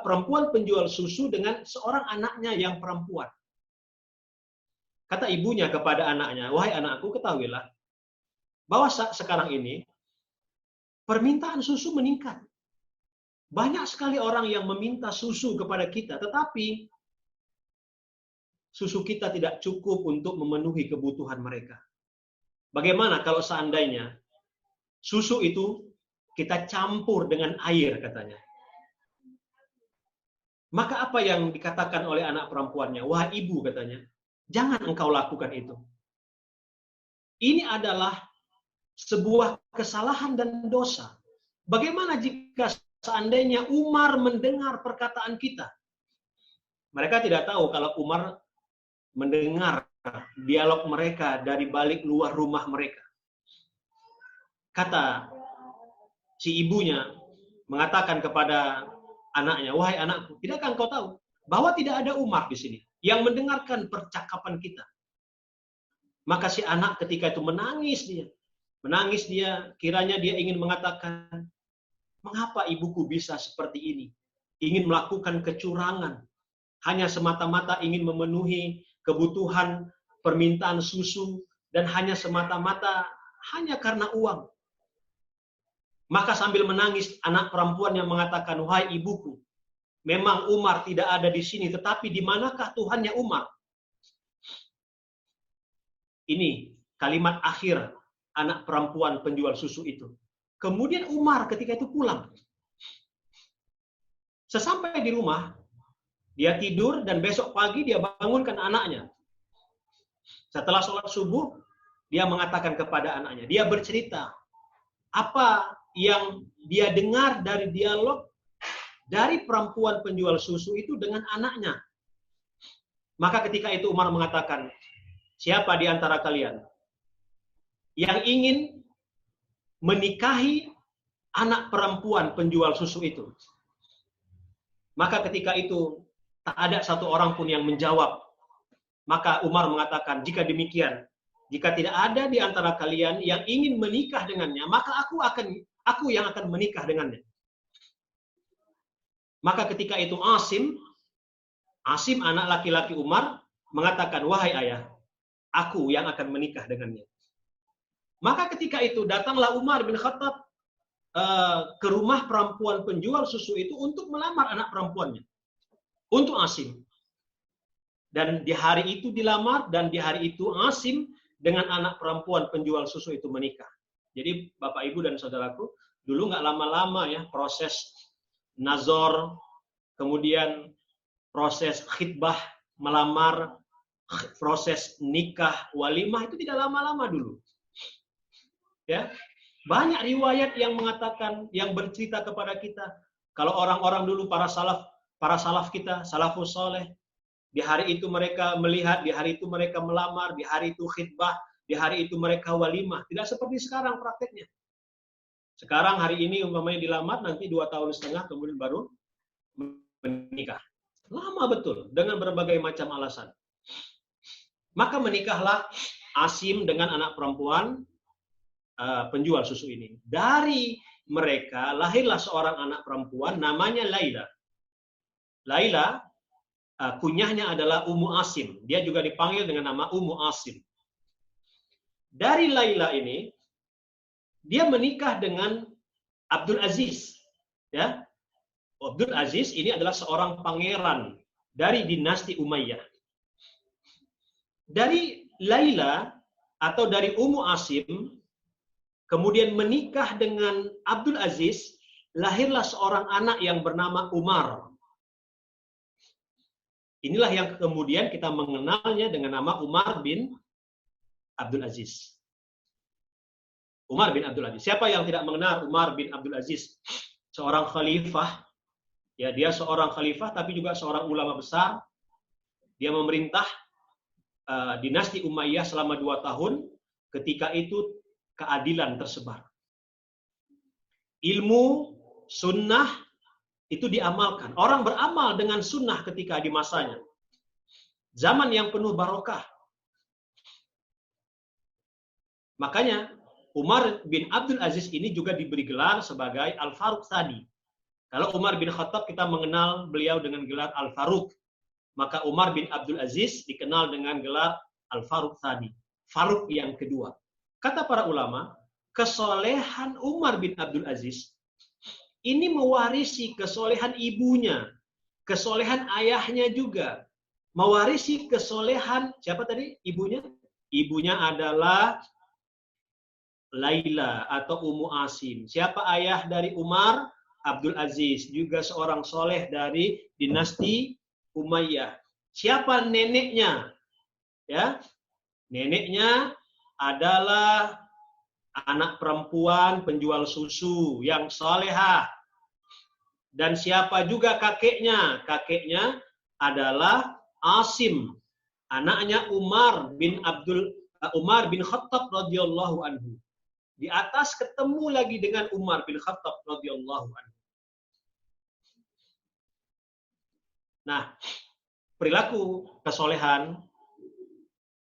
perempuan penjual susu dengan seorang anaknya yang perempuan. Kata ibunya kepada anaknya, wahai anakku, ketahuilah bahwa sekarang ini permintaan susu meningkat. Banyak sekali orang yang meminta susu kepada kita, tetapi susu kita tidak cukup untuk memenuhi kebutuhan mereka. Bagaimana kalau seandainya susu itu kita campur dengan air, katanya. Maka apa yang dikatakan oleh anak perempuannya? Wahai ibu, katanya, jangan engkau lakukan itu. Ini adalah sebuah kesalahan dan dosa. Bagaimana jika seandainya Umar mendengar perkataan kita? Mereka tidak tahu kalau Umar mendengar dialog mereka dari balik luar rumah mereka. Kata si ibunya mengatakan kepada anaknya, wahai anakku, tidakkah engkau tahu bahwa tidak ada Umar di sini yang mendengarkan percakapan kita? Maka si anak ketika itu menangis dia, kiranya dia ingin mengatakan, mengapa ibuku bisa seperti ini? Ingin melakukan kecurangan, hanya semata-mata ingin memenuhi kebutuhan permintaan susu, dan hanya semata-mata hanya karena uang. Maka sambil menangis, anak perempuan yang mengatakan, wahai ibuku, memang Umar tidak ada di sini, tetapi di manakah Tuhannya Umar? Ini kalimat akhir anak perempuan penjual susu itu. Kemudian Umar ketika itu pulang. Sesampai di rumah, dia tidur dan besok pagi dia bangunkan anaknya. Setelah sholat subuh, dia mengatakan kepada anaknya, dia bercerita apa yang dia dengar dari dialog dari perempuan penjual susu itu dengan anaknya. Maka ketika itu Umar mengatakan, siapa di antara kalian yang ingin menikahi anak perempuan penjual susu itu? Maka ketika itu tak ada satu orang pun yang menjawab. Maka Umar mengatakan, jika demikian, jika tidak ada di antara kalian yang ingin menikah dengannya, maka aku yang akan menikah dengannya. Maka ketika itu Asim anak laki-laki Umar mengatakan, wahai ayah, aku yang akan menikah dengannya. Maka ketika itu datanglah Umar bin Khattab ke rumah perempuan penjual susu itu untuk melamar anak perempuannya, untuk Asim. Dan di hari itu dilamar, dan di hari itu Asim dengan anak perempuan penjual susu itu menikah. Jadi Bapak, Ibu, dan saudaraku, dulu nggak lama-lama ya proses nazor, kemudian proses khitbah, melamar, proses nikah, walimah itu tidak lama-lama dulu. Ya, Banyak riwayat yang mengatakan, yang bercerita kepada kita, kalau orang-orang dulu para salaf kita, salafus soleh, di hari itu mereka melihat, di hari itu mereka melamar, di hari itu khitbah, di hari itu mereka walimah. Tidak seperti sekarang prakteknya. Sekarang hari ini umpamanya dilamar, nanti 2 tahun setengah kemudian baru menikah. Lama betul, dengan berbagai macam alasan. Maka menikahlah Asim dengan anak perempuan penjual susu ini. Dari mereka lahirlah seorang anak perempuan namanya Laila. Laila kunyahnya adalah Ummu Asim. Dia juga dipanggil dengan nama Ummu Asim. Dari Laila ini dia menikah dengan Abdul Aziz. Ya. Abdul Aziz ini adalah seorang pangeran dari dinasti Umayyah. Dari Laila atau dari Ummu Asim kemudian menikah dengan Abdul Aziz, lahirlah seorang anak yang bernama Umar. Inilah yang kemudian kita mengenalnya dengan nama Umar bin Abdul Aziz. Umar bin Abdul Aziz. Siapa yang tidak mengenal Umar bin Abdul Aziz? Seorang khalifah. Ya, dia seorang khalifah tapi juga seorang ulama besar. Dia memerintah dinasti Umayyah selama 2 tahun. Ketika itu keadilan tersebar. Ilmu, sunnah, itu diamalkan. Orang beramal dengan sunnah ketika di masanya. Zaman yang penuh barokah. Makanya, Umar bin Abdul Aziz ini juga diberi gelar sebagai Al-Faruq Tsani. Kalau Umar bin Khattab kita mengenal beliau dengan gelar Al-Faruq. Maka Umar bin Abdul Aziz dikenal dengan gelar Al-Faruq Tsani. Faruq yang kedua. Kata para ulama, kesolehan Umar bin Abdul Aziz ini mewarisi kesolehan ibunya, kesolehan ayahnya juga, mewarisi kesolehan siapa tadi ibunya? Ibunya adalah Laila atau Ummu Asim. Siapa ayah dari Umar? Abdul Aziz, juga seorang soleh dari dinasti Umayyah. Siapa neneknya? Ya, neneknya adalah anak perempuan penjual susu yang salehah. Dan siapa juga kakeknya? Kakeknya adalah Asim, anaknya Umar bin Khattab radhiyallahu anhu. Di atas ketemu lagi dengan Umar bin Khattab radhiyallahu anhu. Nah, perilaku kesolehan,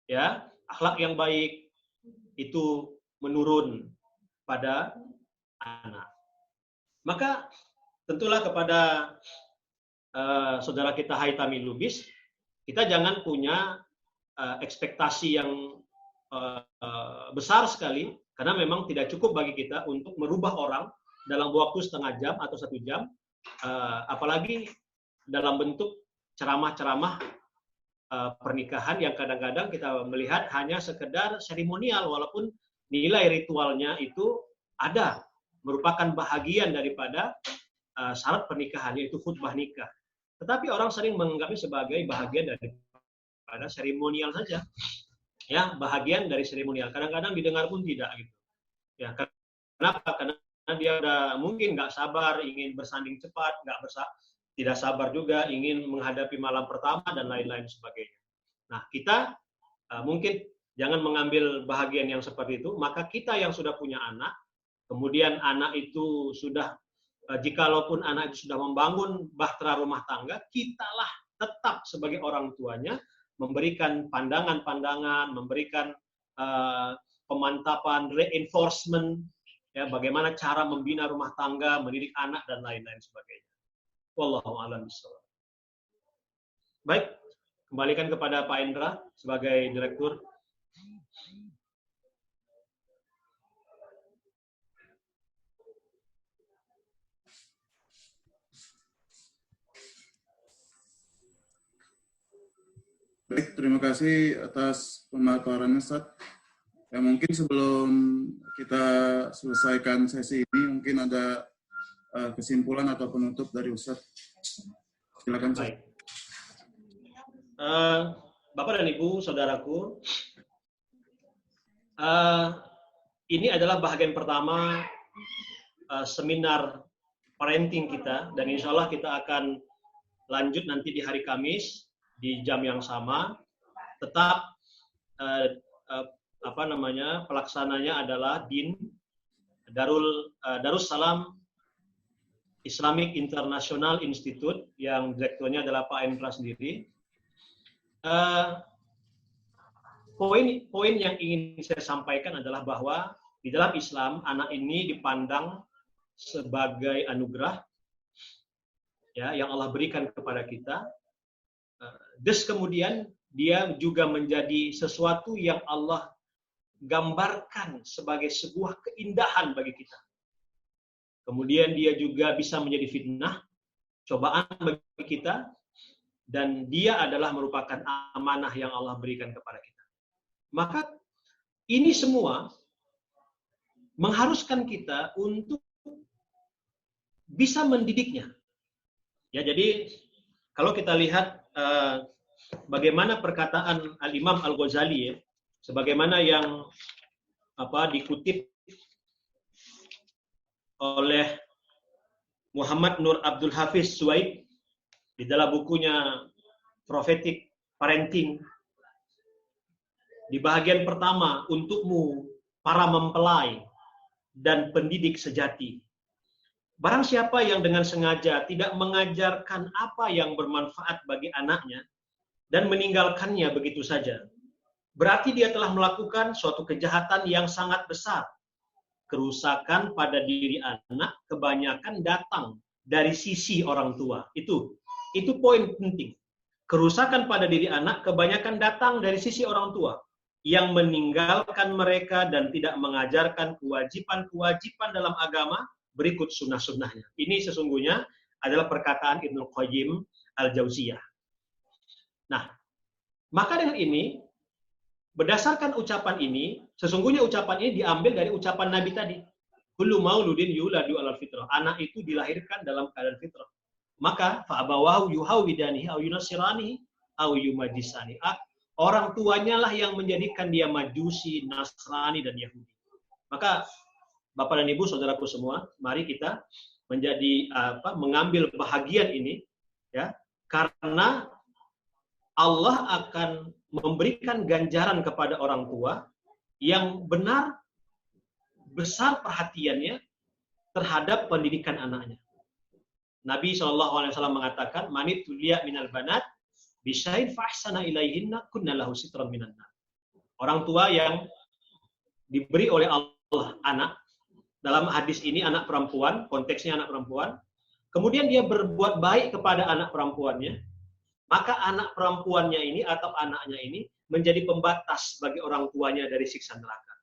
ya, akhlak yang baik itu menurun pada anak. Maka tentulah kepada saudara kita Haitami Lubis, kita jangan punya ekspektasi yang besar sekali, karena memang tidak cukup bagi kita untuk merubah orang dalam waktu setengah jam atau 1 jam, apalagi dalam bentuk ceramah-ceramah pernikahan yang kadang-kadang kita melihat hanya sekedar seremonial, walaupun nilai ritualnya itu ada, merupakan bahagian daripada syarat pernikahan, yaitu khutbah nikah. Tetapi orang sering menganggapnya sebagai bahagian daripada seremonial saja. Ya, bahagian dari seremonial. Kadang-kadang didengar pun tidak gitu. Ya, kenapa? Karena dia udah mungkin nggak sabar, ingin bersanding cepat, tidak sabar juga, ingin menghadapi malam pertama dan lain-lain sebagainya. Nah, kita mungkin jangan mengambil bahagian yang seperti itu, maka kita yang sudah punya anak, kemudian anak itu sudah, jikalaupun anak itu sudah membangun bahtera rumah tangga, kitalah tetap sebagai orang tuanya, memberikan pandangan-pandangan, memberikan pemantapan, reinforcement, ya, bagaimana cara membina rumah tangga, mendidik anak, dan lain-lain sebagainya. Wallahu a'lam bishawab. Baik, kembalikan kepada Pak Indra sebagai direktur. Baik, terima kasih atas pemaparannya, Ustaz. Ya, mungkin sebelum kita selesaikan sesi ini, mungkin ada kesimpulan atau penutup dari Ustaz. Silakan, Ustaz. Baik. Bapak dan Ibu, saudaraku, ini adalah bagian pertama seminar parenting kita, dan insya Allah kita akan lanjut nanti di hari Kamis di jam yang sama. Tetap pelaksananya adalah DIN, Darussalam Islamic International Institute, yang direkturnya adalah Pak Endra sendiri. Poin yang ingin saya sampaikan adalah bahwa di dalam Islam anak ini dipandang sebagai anugerah ya yang Allah berikan kepada kita. Terus kemudian dia juga menjadi sesuatu yang Allah gambarkan sebagai sebuah keindahan bagi kita. Kemudian dia juga bisa menjadi fitnah, cobaan bagi kita, dan dia adalah merupakan amanah yang Allah berikan kepada kita. Maka ini semua mengharuskan kita untuk bisa mendidiknya. Ya, jadi kalau kita lihat bagaimana perkataan Al-Imam Al-Ghazali ya, sebagaimana yang dikutip oleh Muhammad Nur Abdul Hafiz Suwaid di dalam bukunya Prophetic Parenting. Di bagian pertama, untukmu para mempelai dan pendidik sejati. Barang siapa yang dengan sengaja tidak mengajarkan apa yang bermanfaat bagi anaknya dan meninggalkannya begitu saja, berarti dia telah melakukan suatu kejahatan yang sangat besar. Kerusakan pada diri anak kebanyakan datang dari sisi orang tua. Itu poin penting. Kerusakan pada diri anak kebanyakan datang dari sisi orang tua yang meninggalkan mereka dan tidak mengajarkan kewajiban-kewajiban dalam agama berikut sunnah-sunnahnya. Ini sesungguhnya adalah perkataan Ibnu Qayyim Al-Jauziyah. Nah, maka dengan ini, berdasarkan ucapan ini, sesungguhnya ucapan ini diambil dari ucapan Nabi tadi. Kullu mauludin yuladu alal fitrah. Anak itu dilahirkan dalam keadaan fitrah. Maka fa'abawahu yuhawidanihi au yunasiranihi au yumajisani. Orang tuanya lah yang menjadikan dia Majusi, Nasrani, dan Yahudi. Maka Bapak dan Ibu, saudaraku semua, mari kita mengambil bahagian ini, ya, karena Allah akan memberikan ganjaran kepada orang tua yang benar besar perhatiannya terhadap pendidikan anaknya. Nabi SAW mengatakan, manit tulia minal banat bisain fahsana ilaihinna kunna lahu sitran minan nar. Orang tua yang diberi oleh Allah anak, dalam hadis ini anak perempuan, konteksnya anak perempuan, kemudian dia berbuat baik kepada anak perempuannya, maka anak perempuannya ini atau anaknya ini menjadi pembatas bagi orang tuanya dari siksa neraka.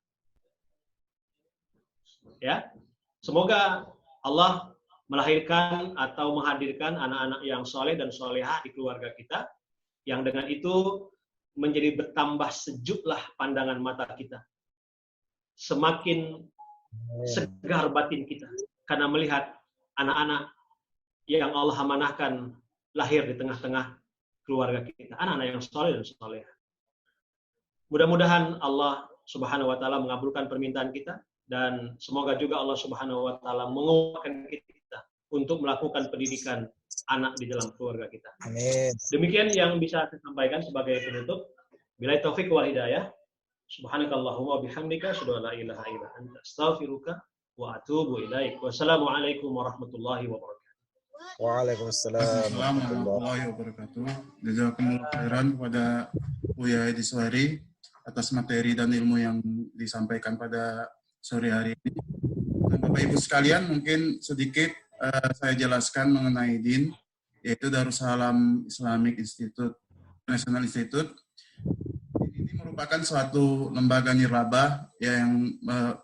Ya, semoga Allah melahirkan atau menghadirkan anak-anak yang soleh dan solehah di keluarga kita, yang dengan itu menjadi bertambah sejuklah pandangan mata kita. Semakin segar batin kita karena melihat anak-anak yang Allah amanahkan lahir di tengah-tengah keluarga kita, anak-anak yang soleh dan solehah. Mudah-mudahan Allah Subhanahu wa taala mengabulkan permintaan kita, dan semoga juga Allah Subhanahu wa taala menguatkan kita untuk melakukan pendidikan anak di dalam keluarga kita. Amin. Demikian yang bisa saya sampaikan sebagai penutup. Billahi taufik wal hidayah. Subhanakallahumma bihamdika asyhadu an la ilaha illa anta astaghfiruka wa atubu ilaik. Wassalamualaikum warahmatullahi wabarakatuh. Waalaikumsalam warahmatullahi wabarakatuh. Jazakumullah khairan kepada Buya Edi Suhari atas materi dan ilmu yang disampaikan pada sore hari ini. Nah, Bapak Ibu sekalian, mungkin sedikit saya jelaskan mengenai DIN, yaitu Darussalam Islamic Institute, National Institute. Ini merupakan suatu lembaga nirlaba yang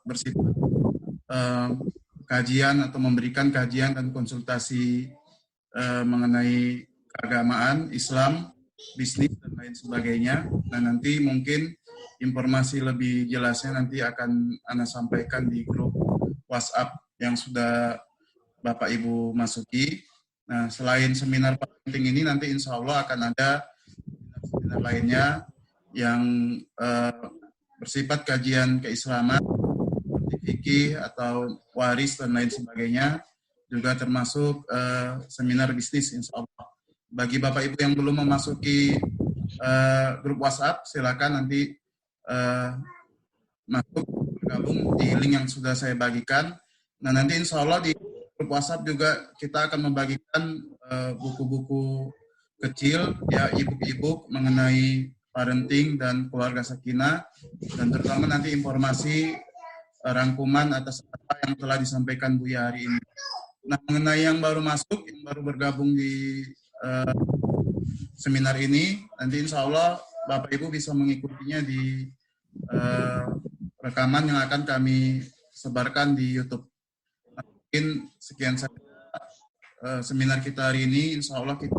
bersifat kajian atau memberikan kajian dan konsultasi mengenai keagamaan, Islam, bisnis, dan lain sebagainya. Nah, nanti mungkin informasi lebih jelasnya nanti akan Ana sampaikan di grup WhatsApp yang sudah Bapak Ibu masuki. Nah, selain seminar parenting ini, nanti insya Allah akan ada seminar lainnya yang bersifat kajian keislaman, fikih atau waris dan lain sebagainya, juga termasuk seminar bisnis insya Allah. Bagi Bapak Ibu yang belum memasuki grup WhatsApp, silakan nanti masuk bergabung di link yang sudah saya bagikan. Nah, nanti insya Allah di grup WhatsApp juga kita akan membagikan buku-buku kecil ya, e-book mengenai parenting dan keluarga sakinah, dan terutama nanti informasi rangkuman atas apa yang telah disampaikan Buya hari ini. Nah, mengenai yang baru masuk, yang baru bergabung di seminar ini, nanti insya Allah Bapak Ibu bisa mengikutinya di rekaman yang akan kami sebarkan di YouTube. Nah, mungkin sekian saja seminar kita hari ini. Insya Allah kita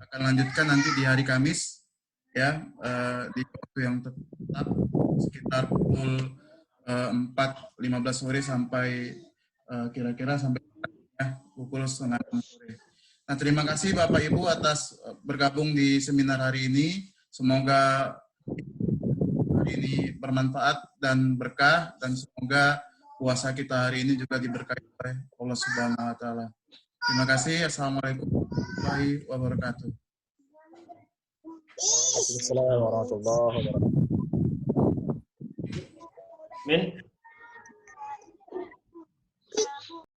akan lanjutkan nanti di hari Kamis, ya, di waktu yang tetap sekitar pukul 4.15 sore sampai kira-kira sampai pukul 5:30 sore. Nah, terima kasih Bapak Ibu atas bergabung di seminar hari ini. Semoga hari ini bermanfaat dan berkah, dan semoga puasa kita hari ini juga diberkahi oleh Allah Subhanahu wa taala. Terima kasih. Assalamualaikum warahmatullahi wabarakatuh. Waalaikumsalam warahmatullahi wabarakatuh.